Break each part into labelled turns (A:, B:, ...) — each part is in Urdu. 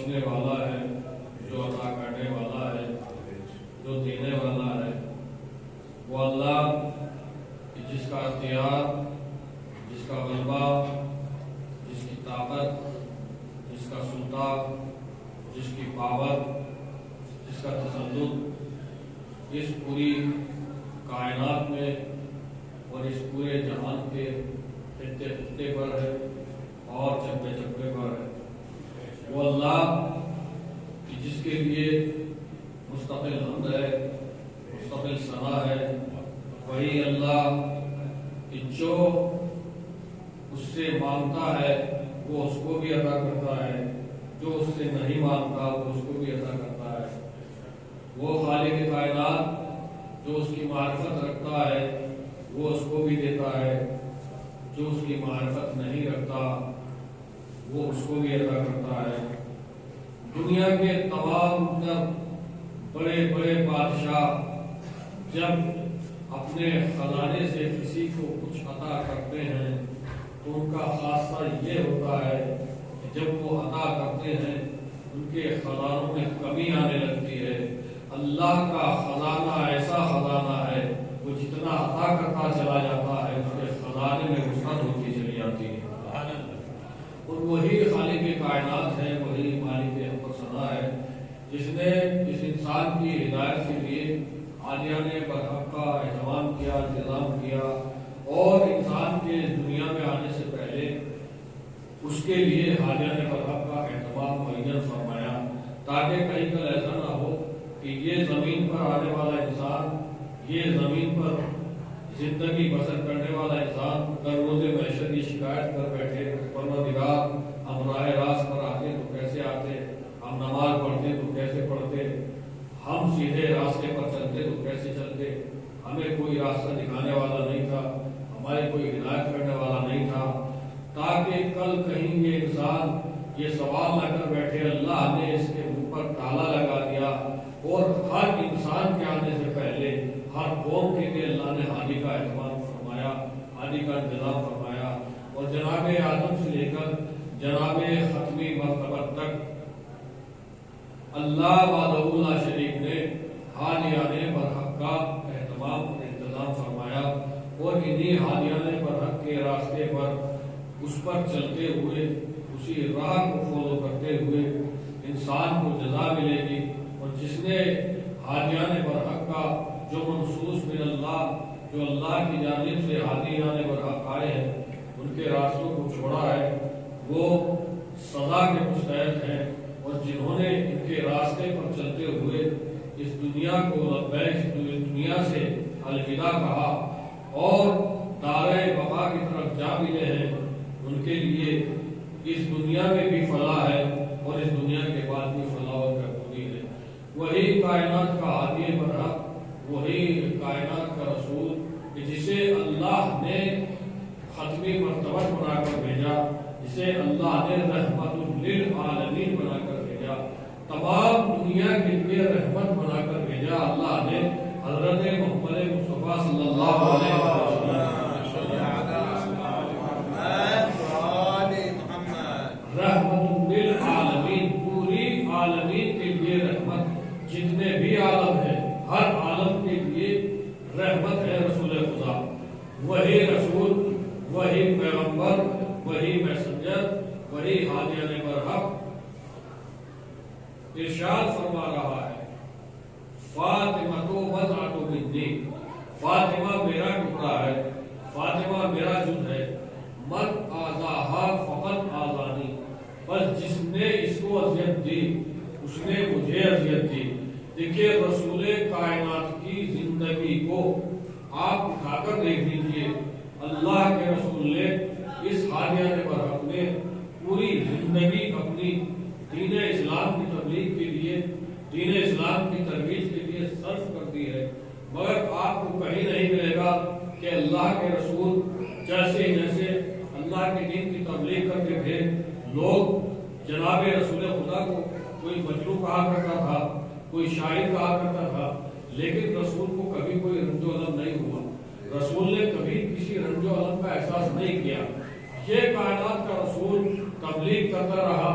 A: بخشنے والا ہے، جو عطا کرنے والا ہے، جو دینے والا ہے، وہ اللہ جس کا اختیار، جس کا غلبہ، جس کی طاقت، جس کا سلطان، جس کی پاور، جس کا تسلط اس پوری کائنات میں اور اس پورے جہان کے خطے خطے پر ہے اور چپے چپے پر ہے، وہ اللہ جس کے لیے مستقل حمد ہے، مستقل ثنا ہے، وہی اللہ کہ جو اس سے مانگتا ہے وہ اس کو بھی عطا کرتا ہے، جو اس سے نہیں مانگتا وہ اس کو بھی عطا کرتا ہے۔ وہ خالق کائنات جو اس کی معرفت رکھتا ہے وہ اس کو بھی دیتا ہے، جو اس کی معرفت نہیں رکھتا وہ اس کو بھی عطا کرتا ہے۔ دنیا کے تمام تر بڑے بڑے بادشاہ جب اپنے خزانے سے کسی کو کچھ عطا کرتے ہیں تو ان کا خاصہ یہ ہوتا ہے کہ جب وہ عطا کرتے ہیں ان کے خزانوں میں کمی آنے لگتی ہے۔ اللہ کا خزانہ ایسا خزانہ ہے، وہ جتنا عطا کرتا چلا جاتا ہے اس کے خزانے میں وسعت ہوتی چلی جاتی ہے۔ اور وہی خالق کائنات ہے، وہی مالک حق و ثنا ہے، جس نے اس انسان کی ہدایت کے لیے عالیان برحق کا اہتمام کیا، انتظام کیا، اور انسان کے دنیا میں آنے سے پہلے اس کے لیے عالیان برحق کا اہتمام معین فرمایا، تاکہ کہیں کل ایسا نہ ہو کہ یہ زمین پر آنے والا انسان، یہ زمین پر زندگی بسر کرنے والا انسان در روز محشر کی شکایت کر بیٹھے، پروردگار ہم راہ راست پر آتے تو کیسے آتے، ہم نماز پڑھتے تو کیسے پڑھتے، ہم سیدھے راستے پر چلتے تو کیسے چلتے، ہمیں کوئی راستہ دکھانے والا نہیں تھا، ہمارے کوئی ہدایت کرنے والا نہیں تھا، تاکہ کل کہیں یہ انسان یہ سوال نہ کر بیٹھے اللہ نے اس کے منہ پر تالا لگا دیا۔ اور ہر انسان کے آنے سے پہلے ہر قوم کے لیے اللہ نے ہادی کا اہتمام فرمایا، ہادی کا انتظام فرمایا، اور جناب آدم سے لے کر جناب ختمی مرتبہ تک اللہ وحدہ لا شریک نے ہادیان برحق کا اہتمام اور انتظام فرمایا، اور انہی ہادیان برحق کے راستے پر اس پر چلتے ہوئے اسی راہ کو فالو کرتے ہوئے انسان کو جزا ملے گی۔ اور جس نے ہادیان برحق کا جو منصوص من اللہ، جو اللہ کی جانب سے ہادیان برحق آئے ہیں ان کے راستوں کو چھوڑا ہے، وہ سزا کے مستحق ہیں، اور جنہوں نے ان کے راستے پر چلتے ہوئے اس دنیا کو لبیک، دنیا سے الوداع کہا اور دار بقا کی طرف جا ملے ہیں، ان کے لیے اس دنیا میں بھی فلاح ہے اور اس دنیا کے بعد بھی فلاح و بہبودی ہے۔ وہی کائنات کا ہادی برحق، وہی کائنات کا رسول کہ جسے اللہ نے ختمی مرتبہ بنا کر بھیجا، جسے اللہ نے رحمت للعالمین بنا کر بھیجا، تمام دنیا کے لیے رحمت بنا کر بھیجا اللہ نے حضرت محمد مصطفیٰ صلی اللہ علیہ وسلم، رحمت للعالمین، پوری عالمین کے لیے رحمت، جتنے بھی عالم ہیں ہر عالم کے لیے رحمت ہے رسول خدا۔ وہی رسول، وہی پیغمبر، وہی میسنجر، وہی ہادیان برحق ارشاد فرما رہا ہے، فاطمہ تو بضعۃ منی، فاطمہ میرا ٹکڑا ہے، فاطمہ میرا جز ہے، من آذاہا فقط آذانی، بس جس نے اس کو اذیت دی اس نے مجھے اذیت دی۔ دیکھیے رسول کائنات کی زندگی کو آپ اٹھا کر دیکھ لیجیے، اللہ کے رسول نے اس ہادیان برحق میں پوری زندگی اپنی دین اسلام کی تبلیغ کے لیے، دین اسلام کی ترویج کے لیے صرف کر دی ہے، مگر آپ کو کہیں نہیں ملے گا کہ اللہ کے رسول جیسے جیسے اللہ کے دین کی تبلیغ کرتے تھے، لوگ جناب رسول خدا کو کوئی مجنون کہا کرتا تھا، کوئی شاعر کہا کرتا تھا، لیکن رسول کو کبھی کوئی رنج و الم نہیں ہوا، رسول نے کبھی کسی رنج و الم کا احساس نہیں کیا۔ یہ کائنات کا رسول تبلیغ کرتا رہا،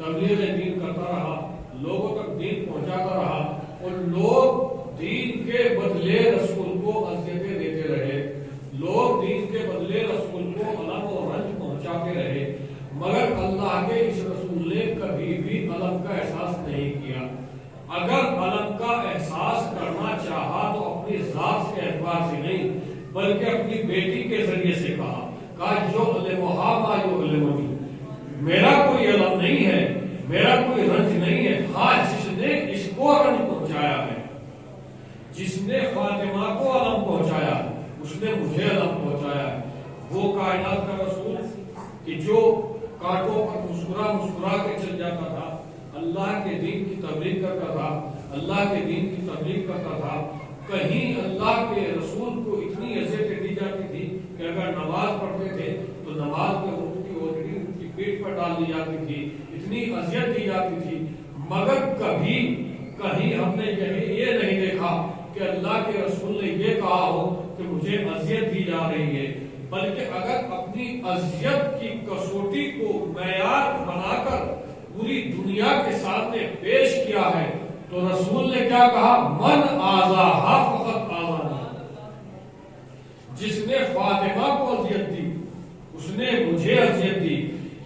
A: تبلیغ دین کرتا رہا، لوگوں تک دین پہنچاتا رہا، اور لوگ دین کے بدلے رسول کو اذیتیں دیتے رہے، لوگ دین کے بدلے رسول کو الم و رنج پہنچاتے رہے، مگر اللہ کے اس رسول نے کبھی بھی الم کا احساس نہیں کیا۔ اگر الم کا احساس کرنا چاہا تو اپنی ذات کے اعتبار سے نہیں بلکہ اپنی بیٹی کے ذریعے سے کہا جو علمہا ما یعلمنی، میرا کوئی الم نہیں ہے، میرا کوئی رنج نہیں ہے، ہاں جس نے اس کو رنج پہنچایا ہے، جس نے فاطمہ کو الم پہنچایا اس نے مجھے الم پہنچایا ہے، وہ کائنات کا رسول کہ جو کانٹوں پر مسکرا مسکرا کے چل جاتا تھا، اللہ کے دین کی تبلیغ کرتا تھا، اللہ کے دین کی تبلیغ کرتا تھا۔ کہیں اللہ کے رسول کو اتنی اذیتیں دی جاتی تھی کہ اگر نماز پڑھتے تھے تو نماز میں ان کی اوڑھنی ان کی پیٹ پر ڈال دی جاتی تھی، اتنی اذیت دی جاتی تھی، مگر کبھی کہیں ہم نے یہ نہیں دیکھا کہ اللہ کے رسول نے یہ کہا ہو کہ مجھے اذیت دی جا رہی ہے، بلکہ اگر اپنی اذیت کی کسوٹی کو معیار بنا کر پوری دنیا کے سامنے پیش کیا ہے تو رسول نے کیا کہا؟ من آذاہا فقط آذانی، جس نے فاطمہ کو اذیت دی اس نے مجھے اذیت دی۔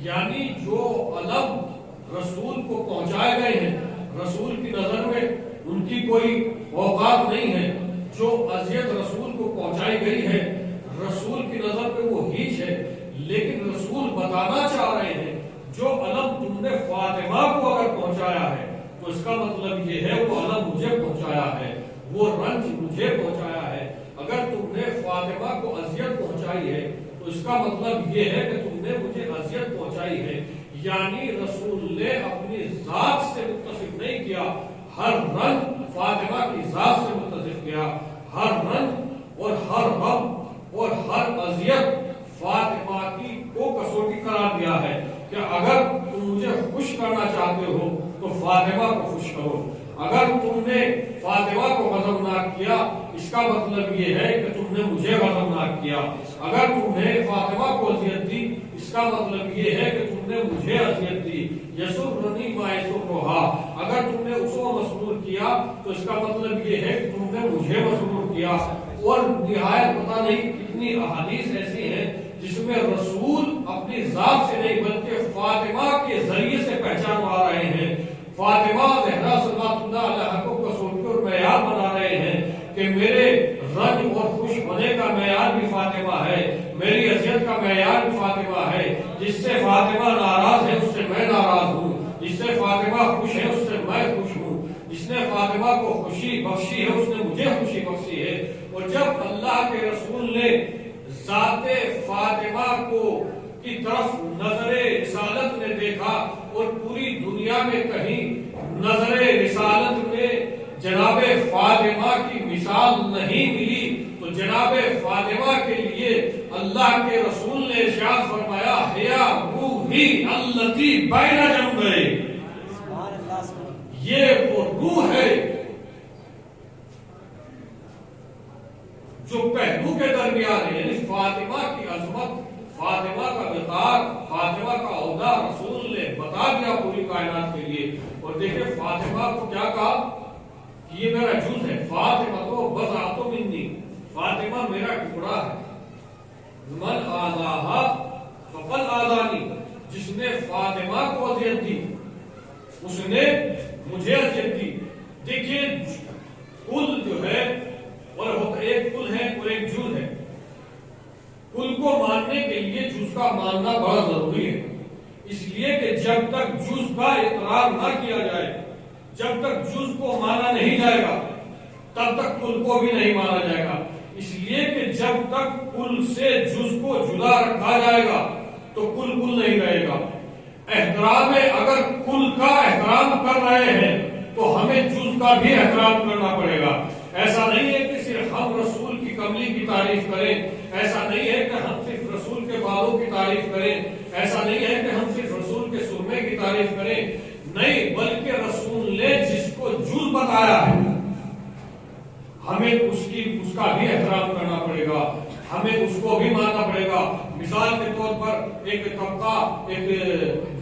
A: یعنی جو علم رسول کو پہنچائے گئے ہیں رسول کی نظر میں ان کی کوئی اوقات نہیں ہے، جو اذیت رسول کو پہنچائی گئی ہے رسول کی نظر میں وہ ہیچ ہے، لیکن رسول بتانا چاہ رہے ہیں جو علم تم نے فاطمہ کو اگر پہنچایا ہے تو اس کا مطلب یہ ہے وہ علم مجھے پہنچایا ہے، وہ رنج مجھے پہنچایا ہے۔ اگر تم نے فاطمہ کو اذیت پہنچائی ہے تو اس کا مطلب یہ ہے کہ تم نے مجھے اذیت پہنچائی ہے۔ یعنی رسول نے اپنی ذات سے متصف نہیں کیا، ہر رنج فاطمہ کی ذات سے متصف کیا، ہر رنج اور ہر غم اور ہر اذیت فاطمہ کی کو کسوٹی قرار دیا ہے کہ اگر تم مجھے خوش کرنا چاہتے ہو تو فاطمہ کو خوش کرو، اگر تم نے فاطمہ کو غضبناک کیا اس کا مطلب یہ ہے کہ تم نے مجھے غضبناک کیا، اگر تم نے فاطمہ کو اذیت دی اس کا مطلب یہ ہے کہ تم نے مجھے اذیت دی۔ یسرنی ما یسرھا، اگر تم نے اس کو مسرور کیا تو اس کا مطلب یہ ہے کہ تم نے مجھے مسرور کیا۔ اور نہایت پتہ نہیں کتنی احادیث ایسی ہیں جس میں رسول اپنی ذات سے نہیں بلکہ فاطمہ کے ذریعے سے پہچانوا رہے ہیں، فاطمہ زہرا صلی اللہ علیہ کو کسوٹی اور معیار بنا رہے ہیں کہ میرے رنج اور خوش ہونے کا معیار بھی فاطمہ ہے، میری اذیت کا معیار بھی فاطمہ ہے، جس سے فاطمہ ناراض ہے اس سے میں ناراض ہوں، جس سے فاطمہ خوش ہے اس سے میں خوش ہوں، جس نے فاطمہ کو خوشی بخشی ہے اس نے مجھے خوشی بخشی ہے۔ اور جب اللہ کے رسول نے ذات فاطمہ کو کی طرف نظر رسالت نے دیکھا اور پوری دنیا میں کہیں نظر رسالت میں جناب فاطمہ کی مثال نہیں ملی تو جناب فاطمہ کے لیے اللہ کے رسول نے ارشاد فرمایا ہیا روحی التی بین جنبی، یہ وہ روح ہے جو پہلو کے درمیان ہے، یعنی فاطمہ کی عظمت، فاطمہ کا وقار، فاطمہ کا عہدہ رسول نے بتا دیا پوری کائنات کے لیے۔ اور دیکھیں فاطمہ کو کیا کہا کہ یہ میرا جز ہے، فاطمہ تو بضعۃ منی، فاطمہ میرا ٹکڑا ہے، من آذاہا فقد آذانی، جس نے فاطمہ کو اذیت دی اس نے مجھے اذیت دی۔ دیکھیے کل جو ہے اور ایک کل ہے اور ایک جز ہے، کل کو ماننے کے لیے جز کا ماننا بڑا ضروری ہے، اس لیے کہ جب تک جز کا اقرار نہ کیا جائے، جب تک جز کو مانا نہیں جائے گا تب تک کل کو بھی نہیں مانا جائے گا، اس لیے کہ جب تک کل سے جز کو جدا رکھا جائے گا تو کل کل نہیں رہے گا۔ احترام اگر کل کا احترام کر رہے ہیں تو ہمیں جز کا بھی احترام کرنا پڑے گا۔ ایسا نہیں ہے کہ صرف ہم رسول کی کملی کی تعریف کریں، ایسا نہیں ہے کہ ہم صرف رسول کے بالوں کی تعریف کریں، ایسا نہیں ہے کہ ہم صرف رسول کے سرمے کی تعریف کریں، نہیں بلکہ رسول نے جس کو جز بتایا ہے ہمیں اس کا بھی احترام کرنا پڑے گا، ہمیں اس کو بھی ماننا پڑے گا۔ مثال کے طور پر ایک طبقہ، ایک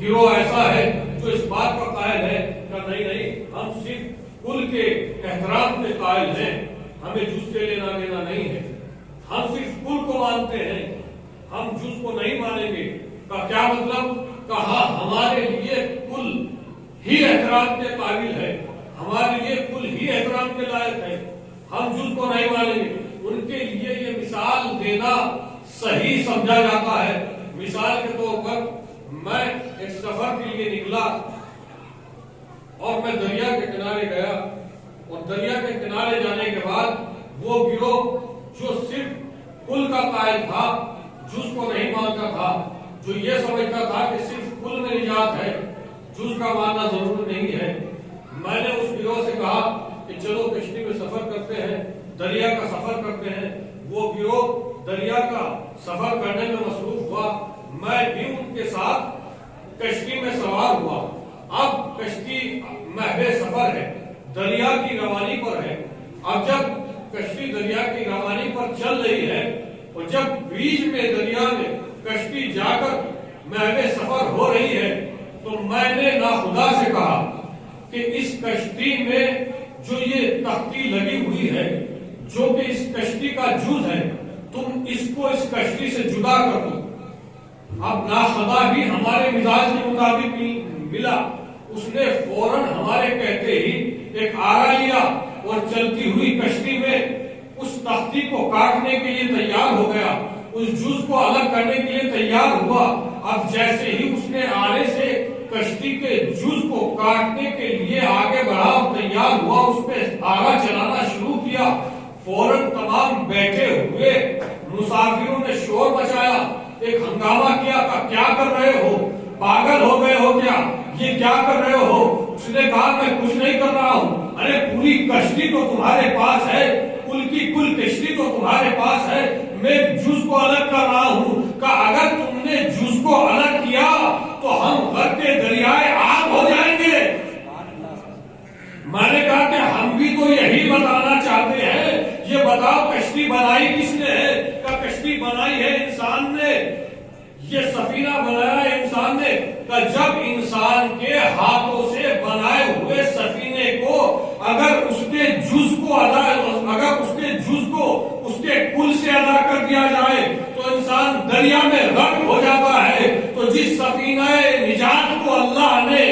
A: گروہ ایسا ہے جو اس بات کا قائل ہے کہ نہیں ہم صرف کل کے احترام کے قائل ہیں، ہمیں جز سے لینا دینا نہیں ہے، ہم صرف کل کو مانتے ہیں، ہم جز کو نہیں مانیں گے، کا کیا مطلب؟ کہا ہمارے لیے کل ہی احترام کے قابل ہے، ہمارے لیے کل ہی احترام کے لائق ہے، ہم جز کو نہیں مانیں گے۔ ان کے لیے یہ مثال دینا صحیح سمجھا جاتا ہے۔ مثال کے طور پر میں ایک سفر کے لیے نکلا اور میں دریا کے کنارے گیا، اور دریا کے کنارے جانے کے بعد وہ گروہ جو صرف کل کا قائل تھا، جز کو نہیں مانتا تھا، جو یہ سمجھتا تھا کہ صرف کل میں نجات ہے، جز کا ماننا ضروری نہیں ہے، میں نے اس گروہ سے کہا کہ چلو کشتی میں سفر کرتے ہیں، دریا کا سفر کرتے ہیں۔ وہ گروہ دریا کا سفر کرنے میں مصروف ہوا، میں بھی ان کے ساتھ کشتی میں سوار ہوا۔ اب کشتی محض سفر ہے، دریا کی روانی پر ہے۔ اب جب کشتی دریا کی روانی پر چل رہی ہے اور جب بیچ میں دریا میں کشتی جا کر محض سفر ہو رہی ہے، تو میں نے ناخدا سے کہا کہ اس کشتی میں جو یہ تختی لگی ہوئی ہے، جو کہ اس کشتی کا جز ہے، تم اس کو اس کشتی سے جدا کر دو۔ اب ناخدا بھی ہمارے مزاج کے مطابق ملا، اس نے فوراً ہمارے کہتے ہی ایک آرا لیا اور چلتی ہوئی کشتی میں اس تختی کو کاٹنے کے لیے تیار ہو گیا، اس جز کو الگ کرنے کے لیے تیار ہوا۔ اب جیسے ہی اس نے آرے سے کشتی کے جز کو کاٹنے کے لیے آگے بڑھا اور تیار ہوا، اس پہ آرا چلانا شروع کیا، فوراً تمام بیٹھے ہوئے مسافروں نے شور مچایا، ایک ہنگامہ کیا کہ کیا کر رہے ہو، پاگل ہو گئے ہو کیا، یہ کیا کر رہے ہو؟ اس نے کہا میں کچھ نہیں کر رہا ہوں، ارے پوری کشتی تو تمہارے پاس ہے، کل کی کل کشتی تو تمہارے پاس ہے، میں جز کو الگ کر رہا ہوں، کہ اگر تم نے جز کو الگ کیا تو ہم غرق دریائے آگ ہو جائیں گے۔ میں نے کہا کہ ہم بھی تو یہی بتانا چاہتے ہیں، یہ بتاؤ کشتی بنائی کس نے ہے؟ کہ کشتی بنائی ہے انسان نے، یہ سفینہ بنایا ہے انسان نے۔ کہ جب انسان کے ہاتھوں سے بنائے ہوئے سفینے کو اگر اس کے جز کو اس کے کل سے ادا کر دیا جائے تو انسان دریا میں غرق ہو جاتا ہے۔ تو جس سفینہ نجات کو اللہ نے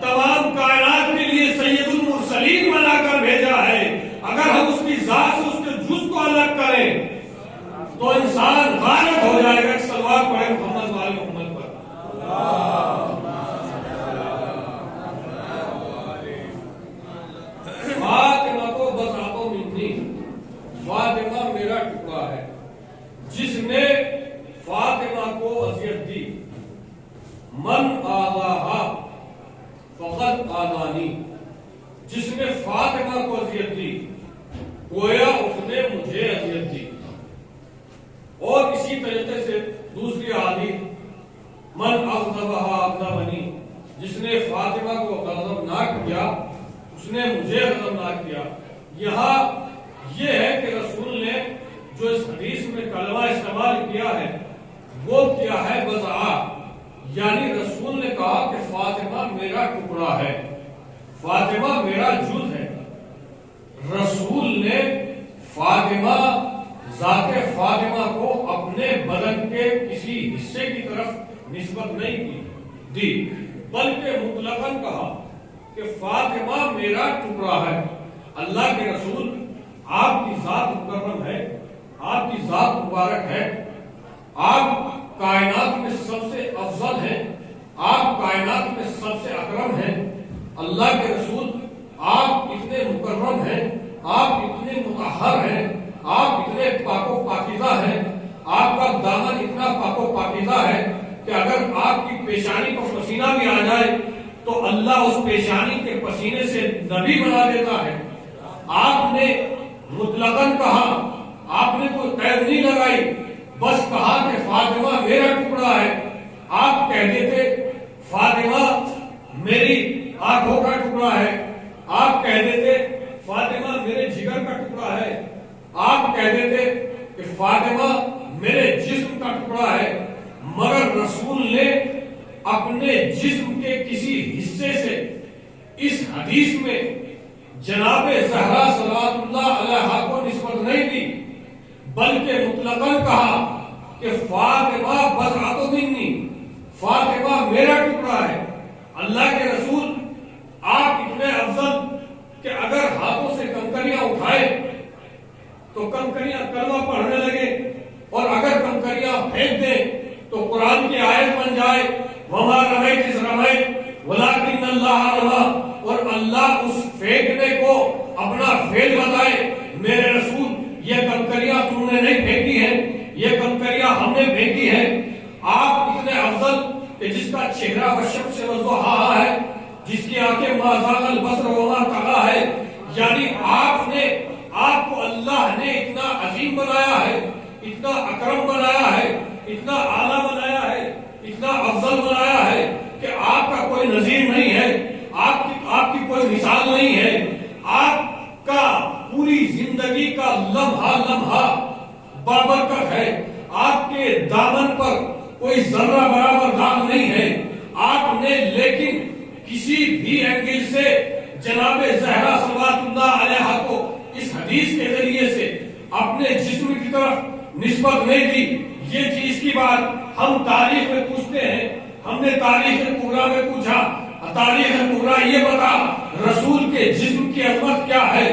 A: تمام کائنات کے لیے سید المرسلین بنا کر بھیجا ہے، اگر ہم اس کی ذات سے اس کے جز کو الگ کریں تو انسان غارق ہو جائے گا۔ سلوات پڑھیں محمد وآل محمد پر۔ فاطمہ کو بضعۃ منی، فاطمہ میرا ٹکڑا ہے۔ جس نے فاطمہ کو اذیت دی، من آذاہا فقد آذانی، جس نے فاطمہ کو اذیت دی گویا اس نے مجھے اذیت دی۔ اور اسی طریقے سے دوسری حدیث، من اغضبہا اغضبنی، جس نے فاطمہ کو غضبناک کیا اس نے مجھے غضبناک کیا۔ یہاں یہ ہے کہ رسول نے جو اس حدیث میں کلمہ استعمال کیا ہے وہ کیا ہے؟ بضعہ، یعنی رسول نے کہا کہ فاطمہ میرا ٹکڑا ہے، فاطمہ میرا جز ہے۔ رسول نے فاطمہ، ذات فاطمہ کو اپنے بدن کے کسی حصے کی طرف نسبت نہیں دی، بلکہ مطلقاً کہا کہ فاطمہ میرا ٹکڑا ہے۔ اللہ کے رسول، آپ کی ذات مکرم ہے، آپ کی ذات مبارک ہے، آپ کائنات میں سب سے افضل ہیں، آپ کائنات میں سب سے اکرم ہیں۔ اللہ کے رسول، آپ اتنے مکرم ہیں، آپ اتنے مطہر ہیں، آپ اتنے پاک و پاکیزہ ہیں، آپ کا دامن اتنا پاک و پاکیزہ ہے کہ اگر آپ کی پیشانی پر پسینہ بھی آ جائے تو اللہ اس پیشانی کے پسینے سے نبی بنا دیتا ہے۔ آپ نے مطلقاً کہا، آپ نے کوئی قید نہیں لگائی، بس کہا کہ فاطمہ میرا ٹکڑا ہے۔ آپ کہہ دیتے فاطمہ میری آنکھوں کا ٹکڑا ہے، آپ کہہ دیتے فاطمہ میرے جگر کا ٹکڑا ہے، آپ کہہ دیتے کہ فاطمہ میرے جسم کا ٹکڑا ہے، مگر رسول نے اپنے جسم کے کسی حصے سے اس حدیث میں جناب زہرا صلوات اللہ علیہا کو نسبت نہیں دی، بلکہ مطلقاً کہا کہ فاطمہ بضعۃ منی، فاطمہ میرا ٹکڑا ہے۔ اللہ کے رسول آپ اتنے افضل کہ اگر ہاتھوں سے کنکریاں اٹھائے تو کنکریاں کلمہ پڑھنے لگے، اور اگر کنکریاں پھینک دیں تو قرآن کی آیت بن جائے، وما رمیت اذ رمیت ولکن اللہ رمی، اور اللہ اس پھینکنے کو اپنا فعل بتائے۔ میرے رسول یہ کنکریاں تم نے نہیں پھینکی ہیں، یہ کنکریاں ہم نے پھینکی ہیں۔ آپ اتنے افضل کہ جس کا چہرہ والشمس والضحیٰ ہے، جس کی آنکھیں ما زاغ البصر وما طغیٰ ہے، یعنی آپ کو اللہ نے اتنا عظیم بنایا ہے، اتنا اکرم بنایا ہے، اتنا اعلیٰ بنایا ہے، اتنا افضل بنایا ہے کہ آپ کا کوئی نظیر نہیں ہے، آپ کی کوئی مثال نہیں ہے۔ آپ کا پوری زندگی کا لمحہ لمحہ بابرکت ہے، آپ کے دامن پر کوئی ذرہ برابر داغ نہیں ہے۔ آپ نے لیکن کسی بھی اینگل سے جناب زہرا صلوات اللہ علیہا کو اس حدیث کے ذریعے سے اپنے جسم کی طرف نسبت نہیں دی۔ یہ چیز کی بات ہم تاریخ میں پوچھتے ہیں، ہم نے تاریخ کبریٰ میں پوچھا، تاریخ کبریٰ یہ بتا رسول کے جسم کی عظمت کیا ہے،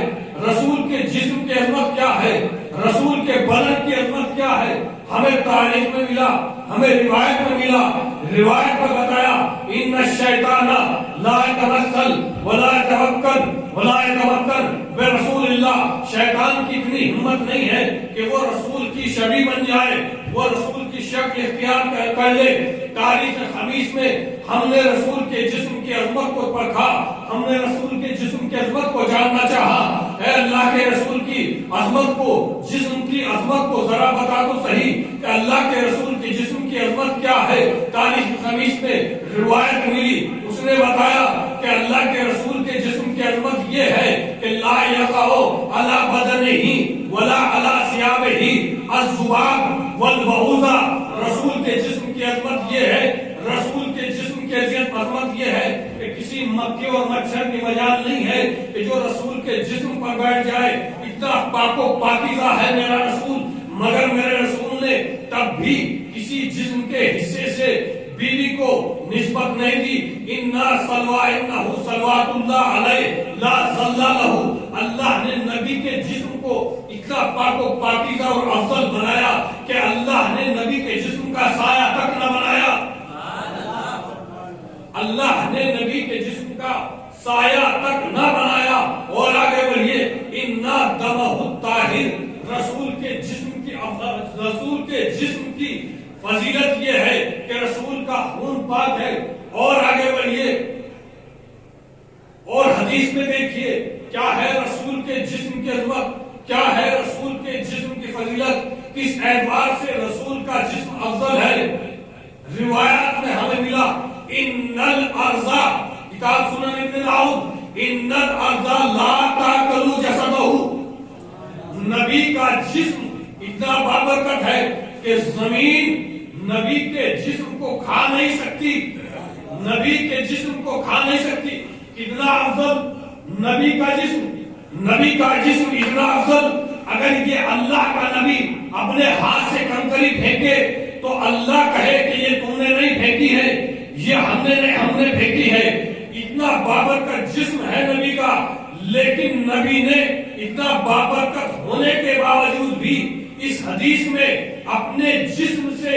A: رسول کے جسم کی عظمت کیا ہے، رسول کے بدن کی عظمت کیا ہے۔ ہمیں تاریخ میں ملا، ہمیں روایت میں ملا، روایت میں بتایا ان الشیطان لا يتمثل ولا يتمكن برسول اللہ، شیطان کی اتنی ہمت نہیں ہے کہ وہ رسول کی شبیہ بن جائے، وہ رسول کی شکل اختیار کر لے۔ تاریخ خمیس میں ہم نے رسول کے جسم کی عظمت کو پرکھا، ہم نے رسول کے جسم کی عظمت کو جاننا چاہا۔ اے اللہ کے رسول کی عظمت کو، جسم کی عظمت کو ذرا بتا تو صحیح کہ اللہ کے رسول کے جسم کی عظمت کیا ہے۔ تاریخ خمیس میں روایت ملی، اس نے بتایا کہ اللہ کے رسول کے جسم کی عظمت یہ ہے کہ لا یقع علی بدنہ ولا علی ثیابہ الذباب والبعوضہ۔ رسول کے جسم کی عظمت یہ ہے، رسول کے جسم کی عظمت یہ ہے کہ کسی مکھی اور مچھر کی مجال نہیں ہے کہ جو رسول کے جسم پر بیٹھ جائے۔ اتنا پاک و پاکیزہ ہے میرا رسول، مگر میرے رسول نے تب بھی کسی جسم کے حصے سے بیوی کو نسبت نہیں دی۔ انہ صلوات اللہ علیہ لا ظل لہ، اللہ نے نبی کے جسم کو اتنا پاک و پاکیزہ اور افضل بنایا کہ اللہ نے نبی کے جسم کا سایہ تک نہ بنایا، اللہ نے نبی کے جسم کا سایہ تک نہ بنایا۔ اور آگے بڑھیے، انہ دمہ الطاہر، رسول کے جسم کی فضیلت یہ ہے کہ رسول کا خون پاک ہے۔ اور آگے بڑھیے اور حدیث میں دیکھیے کیا ہے رسول کے جسم کی عظمت، کیا ہے رسول کے جسم کی فضیلت، کس اعتبار سے رسول کا جسم افضل ہے۔ روایات میں ہمیں ملا ان الارض، کتاب سنن ابن داؤد، ان الارض لا تاکل جسدہ، نبی کا جسم اتنا بابرکت ہے کہ زمین نبی کے جسم کو کھا نہیں سکتی، نبی کے جسم کو کھا نہیں سکتی۔ کتنا افضل نبی کا جسم، نبی کا جسم اتنا افضل، اگر یہ اللہ کا نبی اپنے ہاتھ سے کنکری پھینکے تو اللہ کہے کہ یہ تم نے نہیں پھینکی ہے، یہ ہم نے پھینکی ہے۔ اتنا بابرکت جسم ہے نبی کا، لیکن نبی نے اتنا بابرکت ہونے کے باوجود بھی اس حدیث میں اپنے جسم سے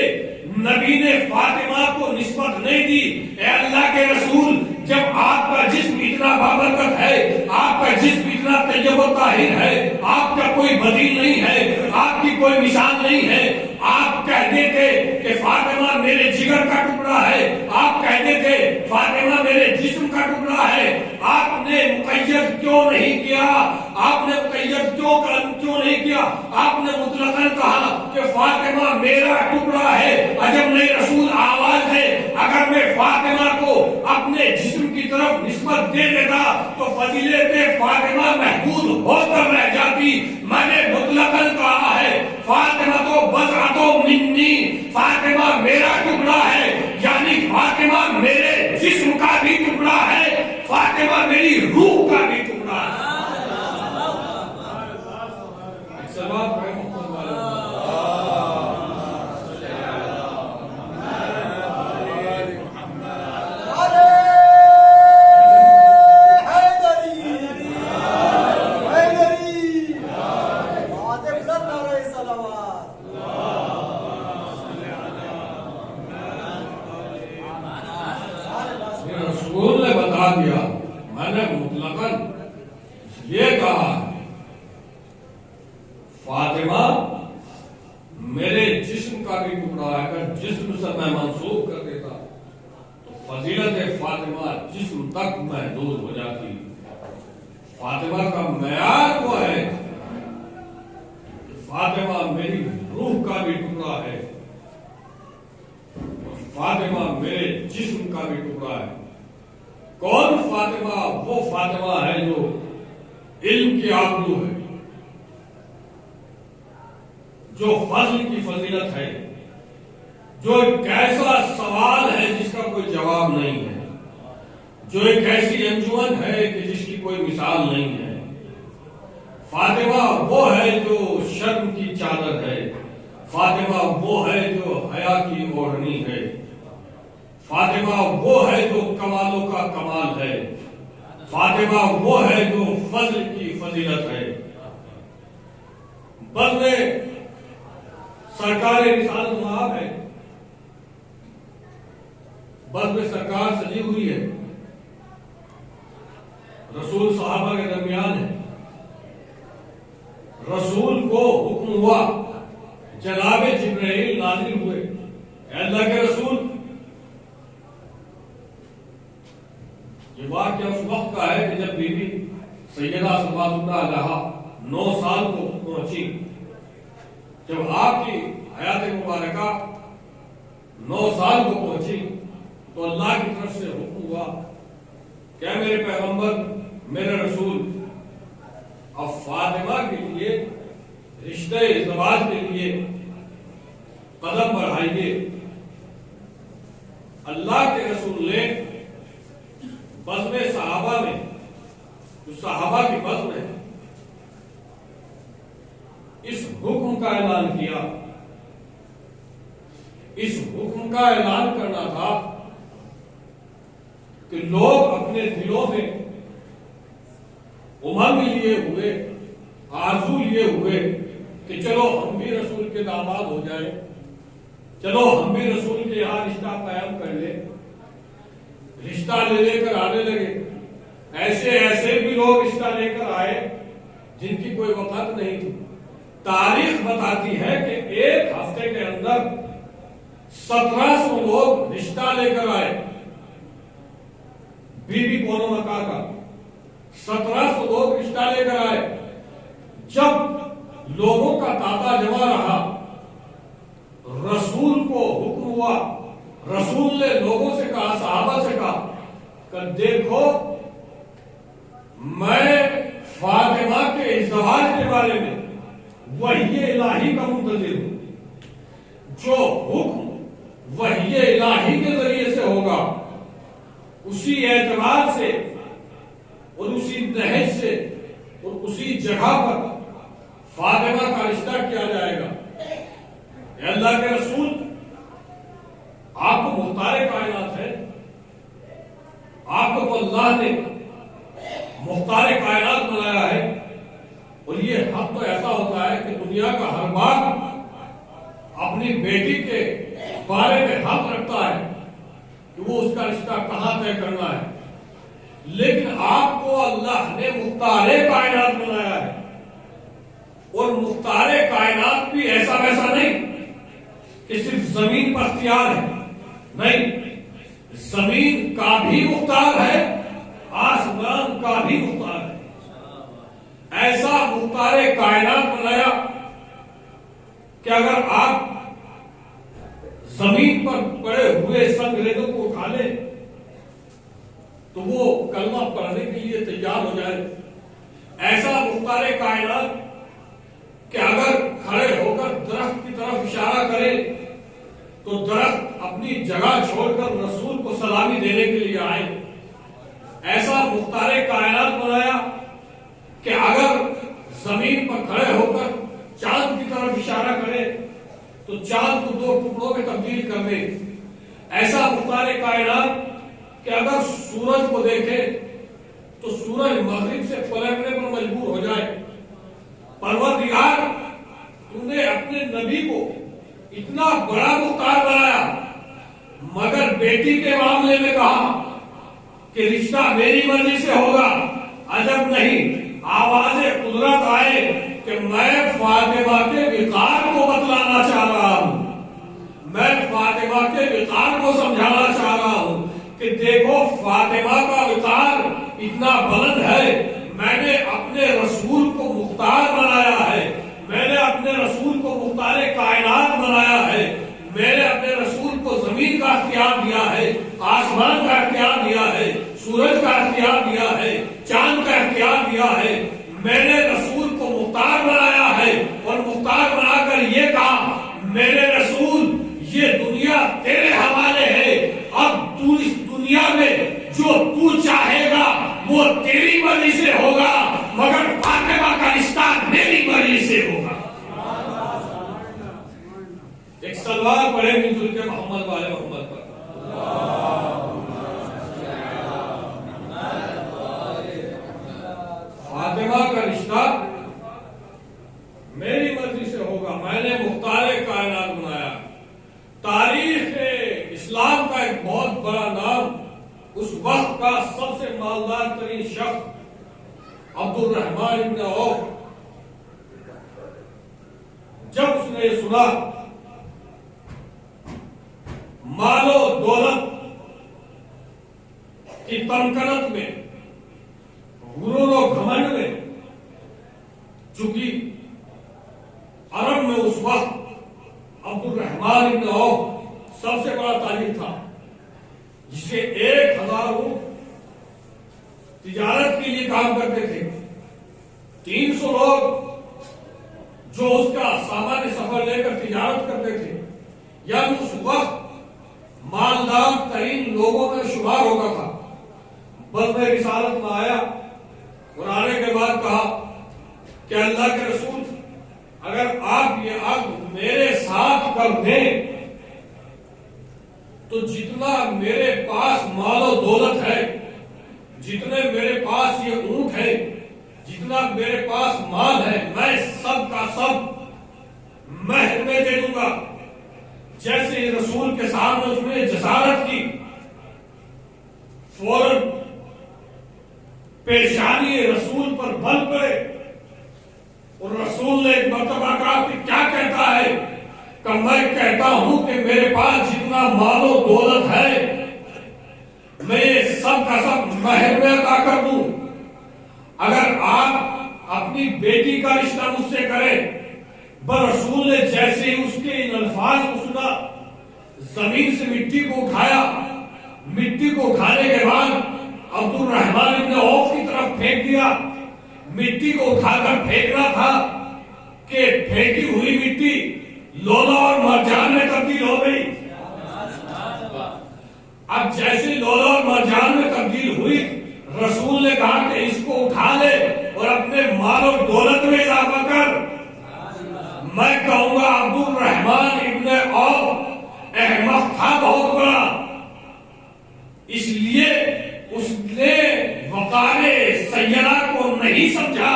A: نبی نے فاطمہ کو نسبت نہیں دی۔ اے اللہ کے رسول، جب آپ کا جسم اتنا بابرکت ہے، آپ کا جسم اتنا طیب و طاہر ہے، آپ کا کوئی بدیل نہیں ہے، آپ کی کوئی مثال نہیں ہے، آپ کہتے تھے کہ فاطمہ میرے جگر کا ٹکڑا ہے، آپ کہتے تھے فاطمہ میرے جسم کا ٹکڑا ہے، آپ نے مقید کیوں نہیں کیا؟ آپ نے مقید کیوں نہیں کیا؟ آپ نے مطلقاً کہا کہ فاطمہ میرا ٹکڑا ہے۔ عجب نہیں رسول آواز ہے، اگر میں فاطمہ کو اپنے جسم کی طرف نسبت دے دیتا تو فضیلت فاطمہ محدود ہو کر رہ جاتی۔ میں نے مطلقاً کہا ہے فاطمہ تو بضعۃ منی، فاطمہ میرا ٹکڑا ہے۔
B: یعنی فاطمہ میرے جسم کا بھی ٹکڑا ہے، فاطمہ میری روح کا بھی ٹکڑا ہے۔
A: رسول نے بتا دیا، میں نے مطلقاً یہ کہا فاطمہ میرے جسم کا بھی ٹکڑا ہے، اگر جسم سے میں منسوخ کر دیتا تو فضیلت فاطمہ جسم تک محدود ہو جاتی۔ فاطمہ کا معیار وہ ہے کہ فاطمہ میری روح کا بھی ٹکڑا ہے اور فاطمہ میرے جسم کا بھی ٹکڑا ہے۔ کون فاطمہ؟ وہ فاطمہ ہے جو علم کی آبرو ہے، جو فضل کی فضیلت ہے، جو ایک ایسا سوال ہے جس کا کوئی جواب نہیں ہے، جو ایک ایسی انجمن ہے کہ جس کی کوئی مثال نہیں ہے۔ فاطمہ وہ ہے جو شرم کی چادر ہے، فاطمہ وہ ہے جو حیا کی اوڑھنی ہے، فاطمہ وہ ہے جو کمالوں کا کمال ہے، فاطمہ وہ ہے جو فضل کی فضیلت ہے۔ بس میں سرکار رسالت مآب ہے، بس میں سرکار سجی ہوئی ہے، رسول صحابہ کے درمیان ہے، رسول کو حکم ہوا، جناب جبرائیل نازل ہوئے، اے اللہ کے رسول، یہ واقعہ اس وقت کا ہے کہ جب بی بی سیدہ صلوات اللہ علیہا 9 سال کو پہنچی، جب آپ کی حیات مبارکہ 9 سال کو پہنچی تو اللہ کی طرف سے حکم ہوا کہ اے میرے پیغمبر، میرے رسول، اب فاطمہ کے لیے رشتہ ازدواج کے لیے قدم بڑھائیے۔ اللہ کے رسول نے بزم صحابہ میں، جو صحابہ کی بزم ہے، اس حکم کا اعلان کیا۔ اس حکم کا اعلان کرنا تھا کہ لوگ اپنے دلوں میں امنگ لیے ہوئے، آرزو لیے ہوئے کہ چلو ہم بھی رسول کے داماد ہو جائیں، چلو ہم بھی رسول کے یہاں رشتہ قائم کر لیں، رشتہ لے کر آنے لگے۔ ایسے بھی لوگ رشتہ لے کر آئے جن کی کوئی وقت نہیں تھی۔ تاریخ بتاتی ہے کہ ایک ہفتے کے اندر 1700 لوگ رشتہ لے کر آئے، بی بی کونو مکہ کا 1700 لوگ رشتہ لے کر آئے۔ جب لوگوں کا تعداد جمع رہا، رسول کو حکم ہوا، رسول نے لوگوں سے کہا، صحابہ سے کہا کہ دیکھو میں فاطمہ کے ازدواج کے بارے میں وحی الہی کا منتظر ہوں، جو حکم وحی الہی کے ذریعے سے ہوگا اسی اعتبار سے اور اسی نہج سے اور اسی جگہ پر فاطمہ کا رشتہ کیا جائے گا۔ اے اللہ کے رسول، آپ کو مختار کائنات ہے، آپ کو اللہ نے مختار کائنات بنایا ہے، اور یہ حق تو ایسا ہوتا ہے کہ دنیا کا ہر باپ اپنی بیٹی کے بارے میں حق رکھتا ہے کہ وہ اس کا رشتہ کہاں طے کرنا ہے، لیکن آپ کو اللہ نے مختار کائنات بنایا ہے، اور مختار کائنات بھی ایسا ویسا نہیں کہ صرف زمین پر اختیار ہے، نہیں، زمین کا بھی مختار ہے، آسمان کا بھی مختار ہے۔ ایسا مختار کائنات بنایا کہ اگر آپ زمین پر پڑے ہوئے سنگریزوں کو اٹھا لیں تو وہ کلمہ پڑھنے کے لیے تیار ہو جائے۔ ایسا مختار کائنات کہ اگر کھڑے ہو کر درخت کی طرف اشارہ کرے تو درخت اپنی جگہ چھوڑ کر رسول کو سلامی دینے کے لیے آئے. ایسا مختار کائنات بنایا کہ اگر زمین پر کھڑے ہو کر چاند کی طرف اشارہ کرے تو چاند کو 2 ٹکڑوں میں تبدیل کر دے. ایسا مختار کائنات کہ اگر سورج کو دیکھے تو سورج مغرب سے پلٹنے پر مجبور ہو جائے. پروردگار تم نے اپنے نبی کو اتنا بڑا مختار بنایا مگر بیٹی کے معاملے میں کہا کہ رشتہ میری مرضی سے ہوگا. عجب نہیں، آواز قدرت آئے کہ میں فاطمہ کے وقار کو بتلانا چاہ رہا ہوں، میں فاطمہ کے وقار کو سمجھانا چاہ رہا ہوں کہ دیکھو فاطمہ کا وقار اتنا بلند ہے. میں نے اپنے رسول کو مختار بنایا ہے، میں نے اپنے رسول کو مختار کائنات بنایا ہے، میں نے اپنے رسول کو زمین کا اختیار دیا ہے، آسمان کا اختیار دیا ہے، سورج کا اختیار دیا ہے، چاند کا اختیار دیا ہے. میں نے رسول کو مختار بنایا ہے اور مختار بنا کر یہ کہا میرے رسول یہ دنیا تیرے حوالے ہے، اب تو اس دنیا میں جو تو چاہے گا وہ تیری مرضی سے ہوگا مگر فاطمہ کا رشتہ میری مرضی سے ہوگا. ایک سلوات پڑھے مل جل کے محمد والے محمد پر. فاطمہ کا رشتہ میری مرضی سے ہوگا، میں نے مختار کائنات بنایا. تاریخ اسلام کا ایک بہت بڑا نام، اس وقت کا سب سے مالدار ترین شخص عبد الرحمن ابن عوف، جب اس نے یہ سنا مال و دولت کی تمکنت میں، غرور و گھمنڈ میں، چونکہ عرب میں اس وقت عبد الرحمن ابن عوف سب سے بڑا تاجر تھا جس کے 1000 اونٹ تجارت کے لیے کام کرتے تھے. 300 لوگ جو اس کا سامان سفر لے کر تجارت کرتے تھے، یعنی اس وقت مالدار ترین لوگوں میں شمار ہوتا تھا. بس میں رسالت میں آیا اور آنے کے بعد کہا کہ اللہ کے رسول اگر آپ یہ عقد میرے ساتھ کر دیں تو جتنا میرے پاس مال و دولت ہے، جتنے میرے پاس یہ اونٹ ہے، جتنا میرے پاس مال ہے، میں سب کا سب مہر میں دے دوں گا. جیسے ہی رسول کے سامنے اس نے جسارت کی، فوراً پیشانی رسول پر بل پڑے اور رسول نے ایک مرتبہ کہا کہ کیا کہتا ہے؟ کہ میں کہتا ہوں کہ میرے پاس جتنا مال و دولت ہے میں یہ سب کا سب مہر میں عطا کر دوں. اگر آپ اپنی بیٹی کا رشتہ مجھ سے کریں. بس رسول نے جیسے ہی اس کے ان الفاظ کو سنا، زمین سے مٹی کو اٹھایا. مٹی کو اٹھانے کے بعد عبد الرحمن ابن عوف کی طرف پھینک دیا. مٹی کو اٹھا کر پھینکنا تھا کہ پھینکی ہوئی مٹی لولا اور مرجان میں تبدیل ہو گئی. اب جیسے لولا اور مرجان میں تبدیل ہوئی، رسول نے کہا کہ اس کو اٹھا لے اور اپنے مال اور دولت میں اضافہ کر. میں کہوں گا عبد الرحمن ابن عوف احمق تھا بہت بڑا، اس لیے اس نے وقار سیدہ کو نہیں سمجھا،